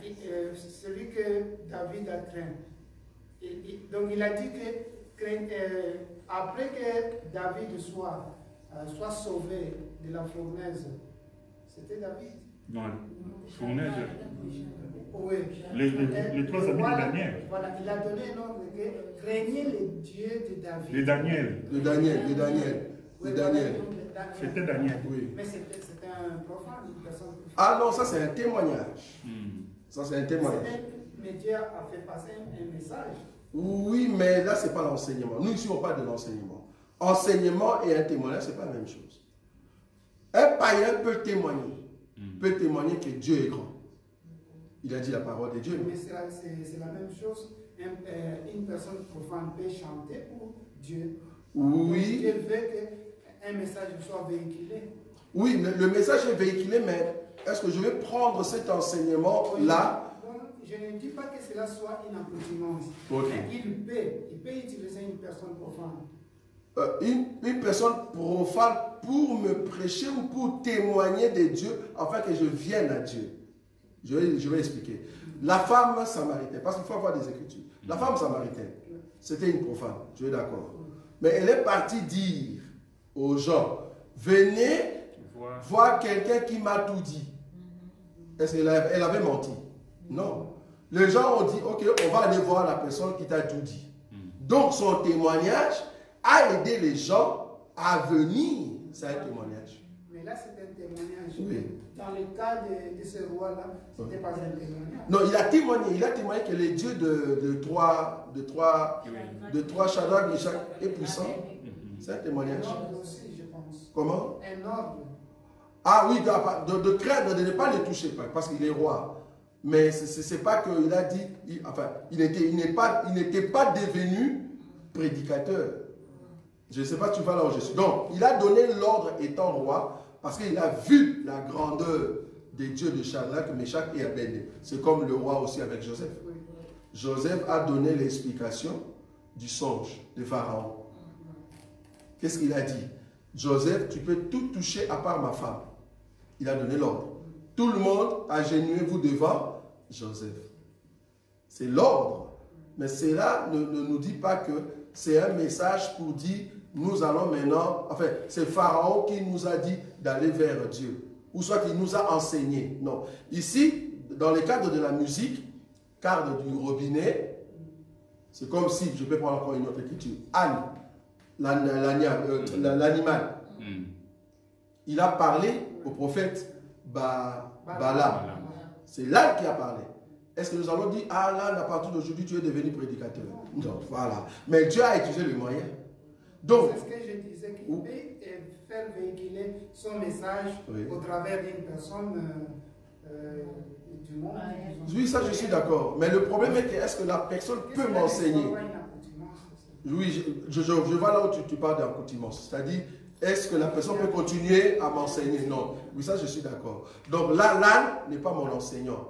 celui que David a craint. Donc il a dit que après que David soit sauvé de la fournaise, c'était David?
Non, fournaise.
Oui.
Les trois amis de Daniel.
Voilà, il a donné un ordre que craignez les dieux de David.
De Daniel.
De Daniel.
C'était Daniel.
Oui.
Mais c'était un profane, une personne profane.
Ah non, ça c'est un témoignage. Ça c'est un témoignage.
Mais Dieu a fait passer un message.
Oui, mais là c'est pas l'enseignement. Nous ici on parle de l'enseignement. Enseignement et un témoignage, c'est pas la même chose. Un païen peut témoigner que Dieu est grand. Il a dit la parole de Dieu.
Mais c'est la même chose. Une personne profane peut chanter pour Dieu.
Oui.
Dieu veut qu'un message soit véhiculé.
Oui, le message est véhiculé, mais est-ce que je vais prendre cet enseignement-là?
Je ne dis pas que cela soit une accoutumance.
Okay.
Mais il peut utiliser une personne profane.
Une personne profane pour me prêcher ou pour témoigner de Dieu afin que je vienne à Dieu. Je vais expliquer. La femme samaritaine, parce qu'il faut avoir des écritures. La femme samaritaine, c'était une profane, je suis d'accord. Mais elle est partie dire aux gens, venez voir quelqu'un qui m'a tout dit. Est-ce qu'elle avait menti? Non. Les gens ont dit, ok, on va aller voir la personne qui t'a tout dit. Donc son témoignage a aidé les gens à venir. C'est un témoignage.
Mais là, c'est un témoignage.
Oui.
Dans le cas de ce roi-là, ce n'était pas un témoignage.
Non, il a témoigné que les dieux de trois Shadrach, Meshach et puissants, c'est un témoignage.
Un ordre aussi, je pense.
Comment?
Un ordre.
Ah oui, de craindre de ne pas les toucher, parce qu'il est roi. Mais ce n'est pas qu'il a dit, il n'était pas devenu prédicateur. Je ne sais pas, tu vas là où je suis. Donc, il a donné l'ordre étant roi, parce qu'il a vu la grandeur des dieux de Shadrach, Meshach et Abednego. C'est comme le roi aussi avec Joseph. Joseph a donné l'explication du songe de Pharaon. Qu'est-ce qu'il a dit? Joseph, tu peux tout toucher à part ma femme. Il a donné l'ordre. Tout le monde, agenouillez-vous devant Joseph. C'est l'ordre. Mais cela ne nous dit pas que c'est un message pour dire, nous allons maintenant, enfin, c'est Pharaon qui nous a dit d'aller vers Dieu. Ou soit qu'il nous a enseigné. Non. Ici, dans le cadre de la musique, cadre du robinet, c'est comme si, je peux prendre encore une autre écriture, Anne, l'animal. Il a parlé au prophète Balaam. C'est l'âne qui a parlé. Est-ce que nous allons dire, ah là, à partir d'aujourd'hui, tu es devenu prédicateur? Non, voilà. Mais Dieu a utilisé le moyen. Donc,
c'est ce que je disais, qu'il peut faire véhiculer son message au travers d'une personne du monde.
Oui, ça je suis d'accord. Mais le problème est que est-ce que la personne peut m'enseigner? Oui, je vois là où tu parles d'accoutumance. C'est-à-dire, est-ce que la personne peut continuer à m'enseigner? Non. Oui, ça je suis d'accord. Donc là, l'âne n'est pas mon enseignant.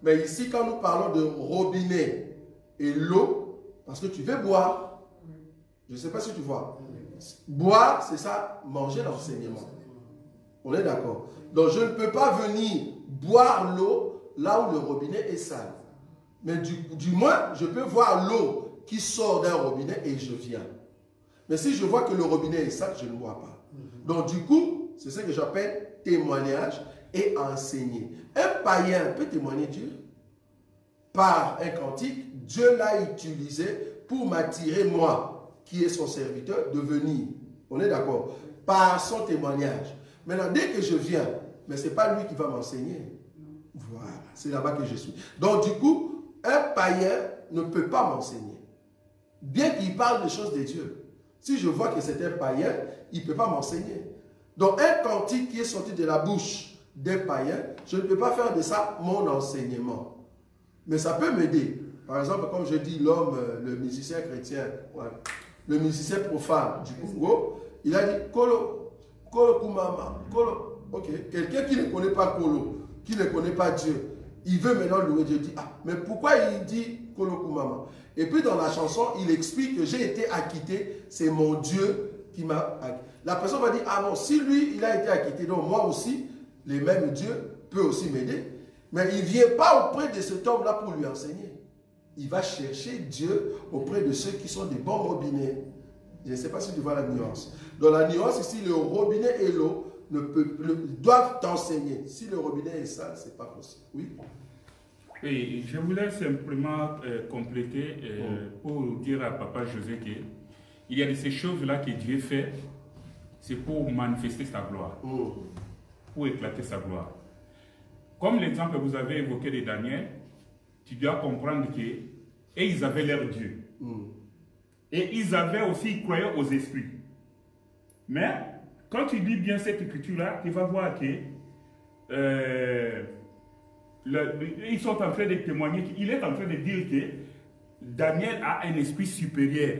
Mais ici, quand nous parlons de robinet et l'eau, parce que tu veux boire, je ne sais pas si tu vois. Boire, c'est ça, manger l'enseignement. On est d'accord. Donc je ne peux pas venir boire l'eau là où le robinet est sale. Mais du moins, je peux voir l'eau qui sort d'un robinet et je viens. Mais si je vois que le robinet est sale, je ne bois pas. Donc du coup, c'est ce que j'appelle témoignage et enseigner. Un païen peut témoigner Dieu. Par un cantique, Dieu l'a utilisé pour m'attirer, moi, qui est son serviteur, de venir. On est d'accord? Par son témoignage. Maintenant, dès que je viens, mais ce n'est pas lui qui va m'enseigner. Voilà, c'est là-bas que je suis. Donc du coup, un païen ne peut pas m'enseigner. Bien qu'il parle des choses de Dieu. Si je vois que c'est un païen, il ne peut pas m'enseigner. Donc un cantique qui est sorti de la bouche d'un païen, je ne peux pas faire de ça mon enseignement. Mais ça peut m'aider. Par exemple, comme je dis, l'homme, le musicien chrétien, le musicien profane du Congo, il a dit Kolo, Kolo Kumama, Kolo. Ok, quelqu'un qui ne connaît pas Kolo, qui ne connaît pas Dieu, il veut maintenant louer Dieu. Il dit, ah, mais pourquoi il dit Kolo Kumama? Et puis dans la chanson, il explique que j'ai été acquitté, c'est mon Dieu qui m'a acquitté. La personne va dire, ah non, si lui, il a été acquitté, donc moi aussi, les mêmes dieux peuvent aussi m'aider. Mais il ne vient pas auprès de cet homme-là pour lui enseigner. Il va chercher Dieu auprès de ceux qui sont des bons robinets. Je ne sais pas si tu vois la nuance. Donc la nuance ici, le robinet et l'eau doivent t'enseigner. Si le robinet est sale, ce n'est pas possible. Oui.
Oui, je voulais simplement compléter pour dire à Papa José qu'il y a de ces choses-là que Dieu fait, c'est pour manifester sa gloire, pour éclater sa gloire. Comme l'exemple que vous avez évoqué de Daniel, tu dois comprendre qu'ils avaient leur Dieu. Et ils avaient aussi, ils croyaient aux esprits. Mais, quand tu lis bien cette écriture-là, tu vas voir que ils sont en train de témoigner, il est en train de dire que Daniel a un esprit supérieur.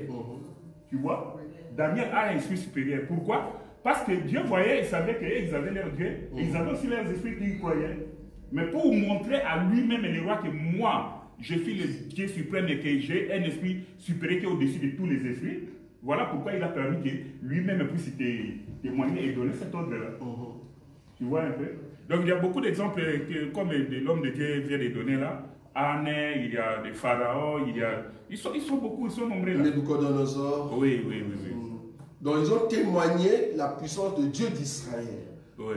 Tu vois? Daniel a un esprit supérieur. Pourquoi? Parce que Dieu voyait, il savait qu'ils avaient leur Dieu, et ils avaient aussi leurs esprits qu'ils croyaient. Mais pour montrer à lui-même et le roi que moi, je suis le Dieu suprême et que j'ai un esprit supérieur qui est au-dessus de tous les esprits, voilà pourquoi il a permis que lui-même puisse témoigner et donner cet ordre-là. Tu vois un peu? Donc il y a beaucoup d'exemples comme l'homme de Dieu vient de donner là. Anne, il y a des pharaons, ils sont beaucoup, ils sont nombreux là.
Nabucodonosor.
Oui.
Donc ils ont témoigné la puissance de Dieu d'Israël.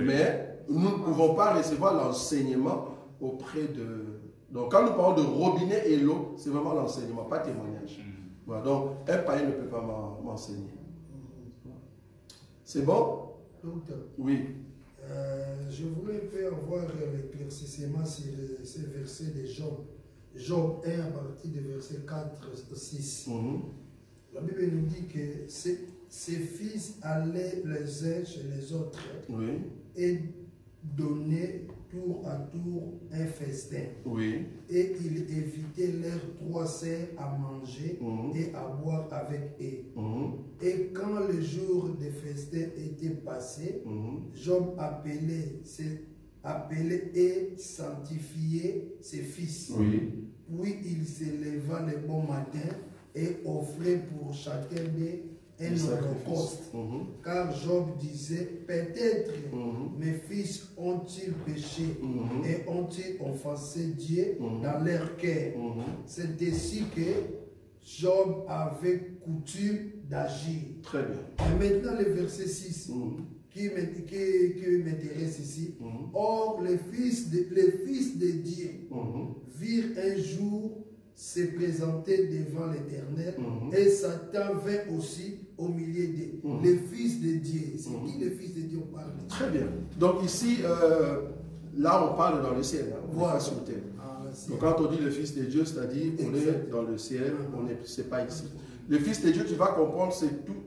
Mais nous ne pouvons pas recevoir l'enseignement auprès de... Donc quand nous parlons de robinet et l'eau, c'est vraiment l'enseignement, pas témoignage. Voilà, donc un païen ne peut pas m'enseigner. C'est bon?
Docteur.
Oui.
Je voulais avoir l'éclaircissement sur ces versets de Job. Job 1 à partir du verset 4-6. La Bible nous dit que ses fils allaient les uns chez les autres.
Oui.
Et donnaient tour à tour un festin.
Oui.
Et il invitait leurs 3 sœurs à manger et à boire avec eux. Et quand le jour des festins était passé, Job appelait et sanctifiait ses fils.
Oui.
Puis il se leva le bon matin et offrait pour chacun d'eux un holocauste. Car Job disait, peut-être mes fils ont-ils péché et ont-ils offensé Dieu dans leur cœur. C'est ainsi que Job avait coutume d'agir.
Très bien.
Et maintenant le verset 6 qui m'intéresse ici. Or les fils de Dieu virent un jour se présenter devant l'Éternel et Satan vint aussi au milieu des les fils de Dieu. C'est qui les fils de Dieu on parle?
Très bien. Donc ici, là on parle dans le ciel, hein, on n'est pas sur terre. Donc quand on dit le fils de Dieu, c'est-à-dire on est dans le ciel, c'est pas ici. Le fils de Dieu, tu vas comprendre, c'est tout.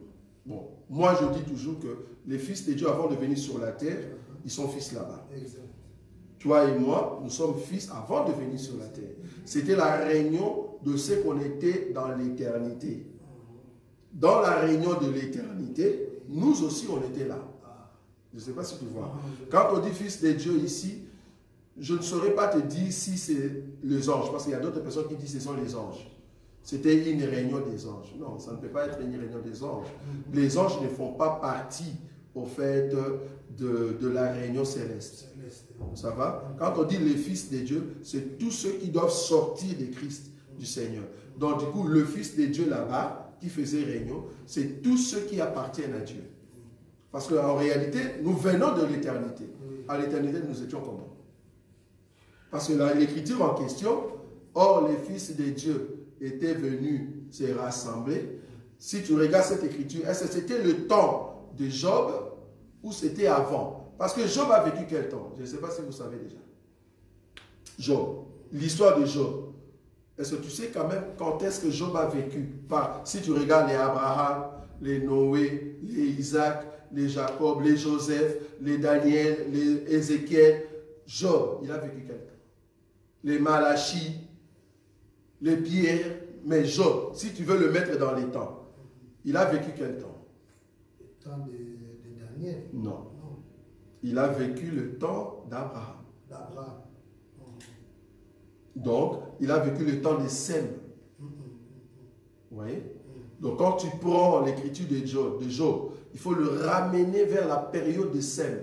Bon, moi je dis toujours que les fils de Dieu, avant de venir sur la terre, ils sont fils là-bas. Toi et moi, nous sommes fils avant de venir sur la terre. C'était la réunion de ce qu'on était dans l'éternité. Dans la réunion de l'éternité, nous aussi on était là. Je ne sais pas si tu vois. Quand on dit fils de Dieu ici, je ne saurais pas te dire si c'est les anges, parce qu'il y a d'autres personnes qui disent que ce sont les anges. C'était une réunion des anges. Non, ça ne peut pas être une réunion des anges. Les anges ne font pas partie, au fait, de la réunion céleste. Ça va? Quand on dit les fils de Dieu, c'est tous ceux qui doivent sortir de Christ, du Seigneur. Donc, du coup, le fils de Dieu là-bas, qui faisait réunion, c'est tous ceux qui appartiennent à Dieu. Parce qu'en réalité, nous venons de l'éternité. À l'éternité, nous étions comment? Parce que l'écriture en question, or les fils de Dieu étaient venus se rassembler. Si tu regardes cette écriture, est-ce que c'était le temps de Job ou c'était avant? Parce que Job a vécu quel temps? Je ne sais pas si vous savez déjà. Job, l'histoire de Job. Est-ce que tu sais quand même quand est-ce que Job a vécu? Si tu regardes les Abraham, les Noé, les Isaac, les Jacob, les Joseph, les Daniel, les Ézéchiel, Job, il a vécu quel temps? Les Malachie, les Pierre, mais Job, si tu veux le mettre dans les temps, il a vécu quel temps?
Le temps de Daniel?
Non. Il a vécu le temps d'Abraham. Donc, il a vécu le temps de Sem. Vous voyez? Donc, quand tu prends l'écriture de Job, il faut le ramener vers la période de Sem.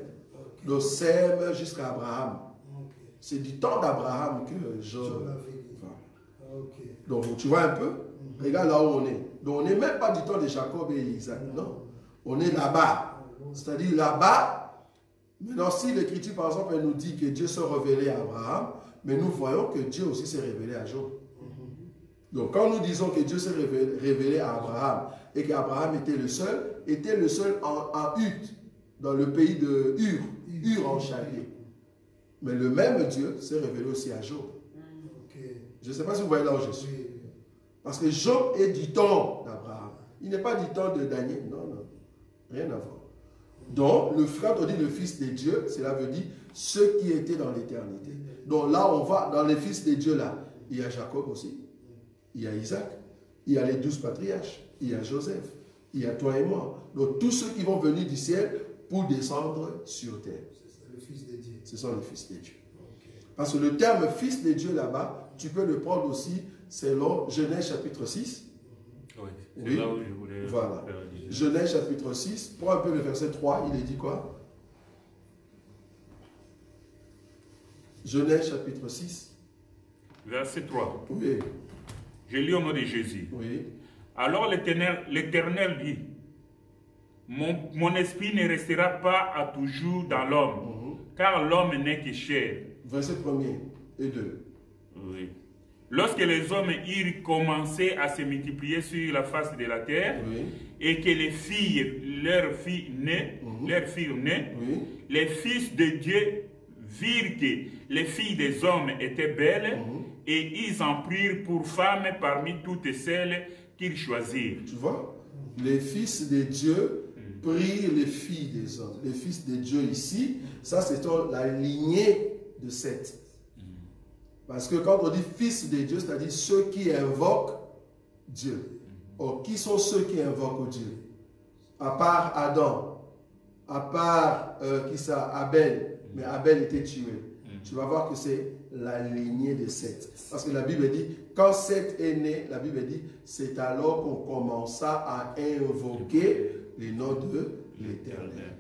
De Sem jusqu'à Abraham. C'est du temps d'Abraham que Job a vécu. Donc, tu vois un peu? Regarde là où on est. Donc, on n'est même pas du temps de Jacob et Isaac. Non. On est là-bas. C'est-à-dire là-bas. Maintenant, si l'écriture, par exemple, elle nous dit que Dieu s'est révélé à Abraham, mais nous voyons que Dieu aussi s'est révélé à Job. Donc, quand nous disons que Dieu s'est révélé à Abraham et qu'Abraham était le seul en Huth, dans le pays de Ur en Chaldée. Mais le même Dieu s'est révélé aussi à Job. Je ne sais pas si vous voyez là où je suis. Parce que Job est du temps d'Abraham. Il n'est pas du temps de Daniel. Non, non. Rien à voir. Donc, quand on dit le fils de Dieu, cela veut dire ceux qui étaient dans l'éternité. Donc là, on va dans les fils de Dieu là. Il y a Jacob aussi. Il y a Isaac. Il y a les 12 patriarches. Il y a Joseph. Il y a toi et moi. Donc tous ceux qui vont venir du ciel pour descendre sur terre.
Le fils de Dieu.
Ce sont les fils de Dieu. Parce que le terme fils de Dieu là-bas, tu peux le prendre aussi selon Genèse chapitre 6.
Oui,
Oui.
là où je voulais.
Voilà. Genèse chapitre 6. Prends un peu le verset 3, il est dit quoi? Genèse chapitre 6.
Verset 3.
Oui.
Je lis au nom de Jésus.
Oui.
Alors l'Éternel dit, mon esprit ne restera pas à toujours dans l'homme, car l'homme n'est que chair. Verset
1er et 2.
Oui. Lorsque les hommes eurent commencé à se multiplier sur la face de la terre,
oui,
et que leurs filles nées,
oui,
les fils de Dieu virent que les filles des hommes étaient belles, et ils en prirent pour femmes parmi toutes celles qu'ils choisirent.
Tu vois, les fils de Dieu pris les filles des hommes, les fils de Dieu ici. Ça, c'est la lignée de Seth. Parce que quand on dit fils de Dieu, c'est-à-dire ceux qui invoquent Dieu. Or, qui sont ceux qui invoquent Dieu? À part Adam, à part Abel, mais Abel était tué. Tu vas voir que c'est la lignée de Seth. Parce que la Bible dit, quand Seth est né, la Bible dit, c'est alors qu'on commença à invoquer les noms de l'Éternel.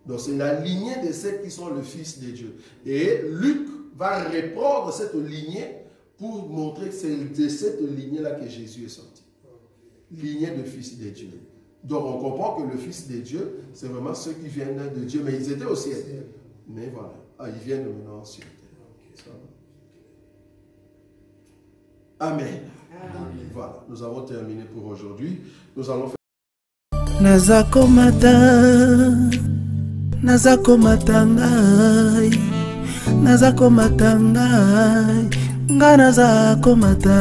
Donc c'est la lignée de Seth qui sont le fils de Dieu. Et Luc va reprendre cette lignée pour montrer que c'est de cette lignée-là que Jésus est sorti. Lignée de fils de Dieu. Donc on comprend que le fils de Dieu, c'est vraiment ceux qui viennent de Dieu. Mais ils étaient au ciel. Mais voilà, ils viennent maintenant sur terre. Amen. Amen. Voilà, nous avons terminé pour aujourd'hui. Nous allons faire...
Nazakomata ngai, nazakomata ngai, nga nazakomata.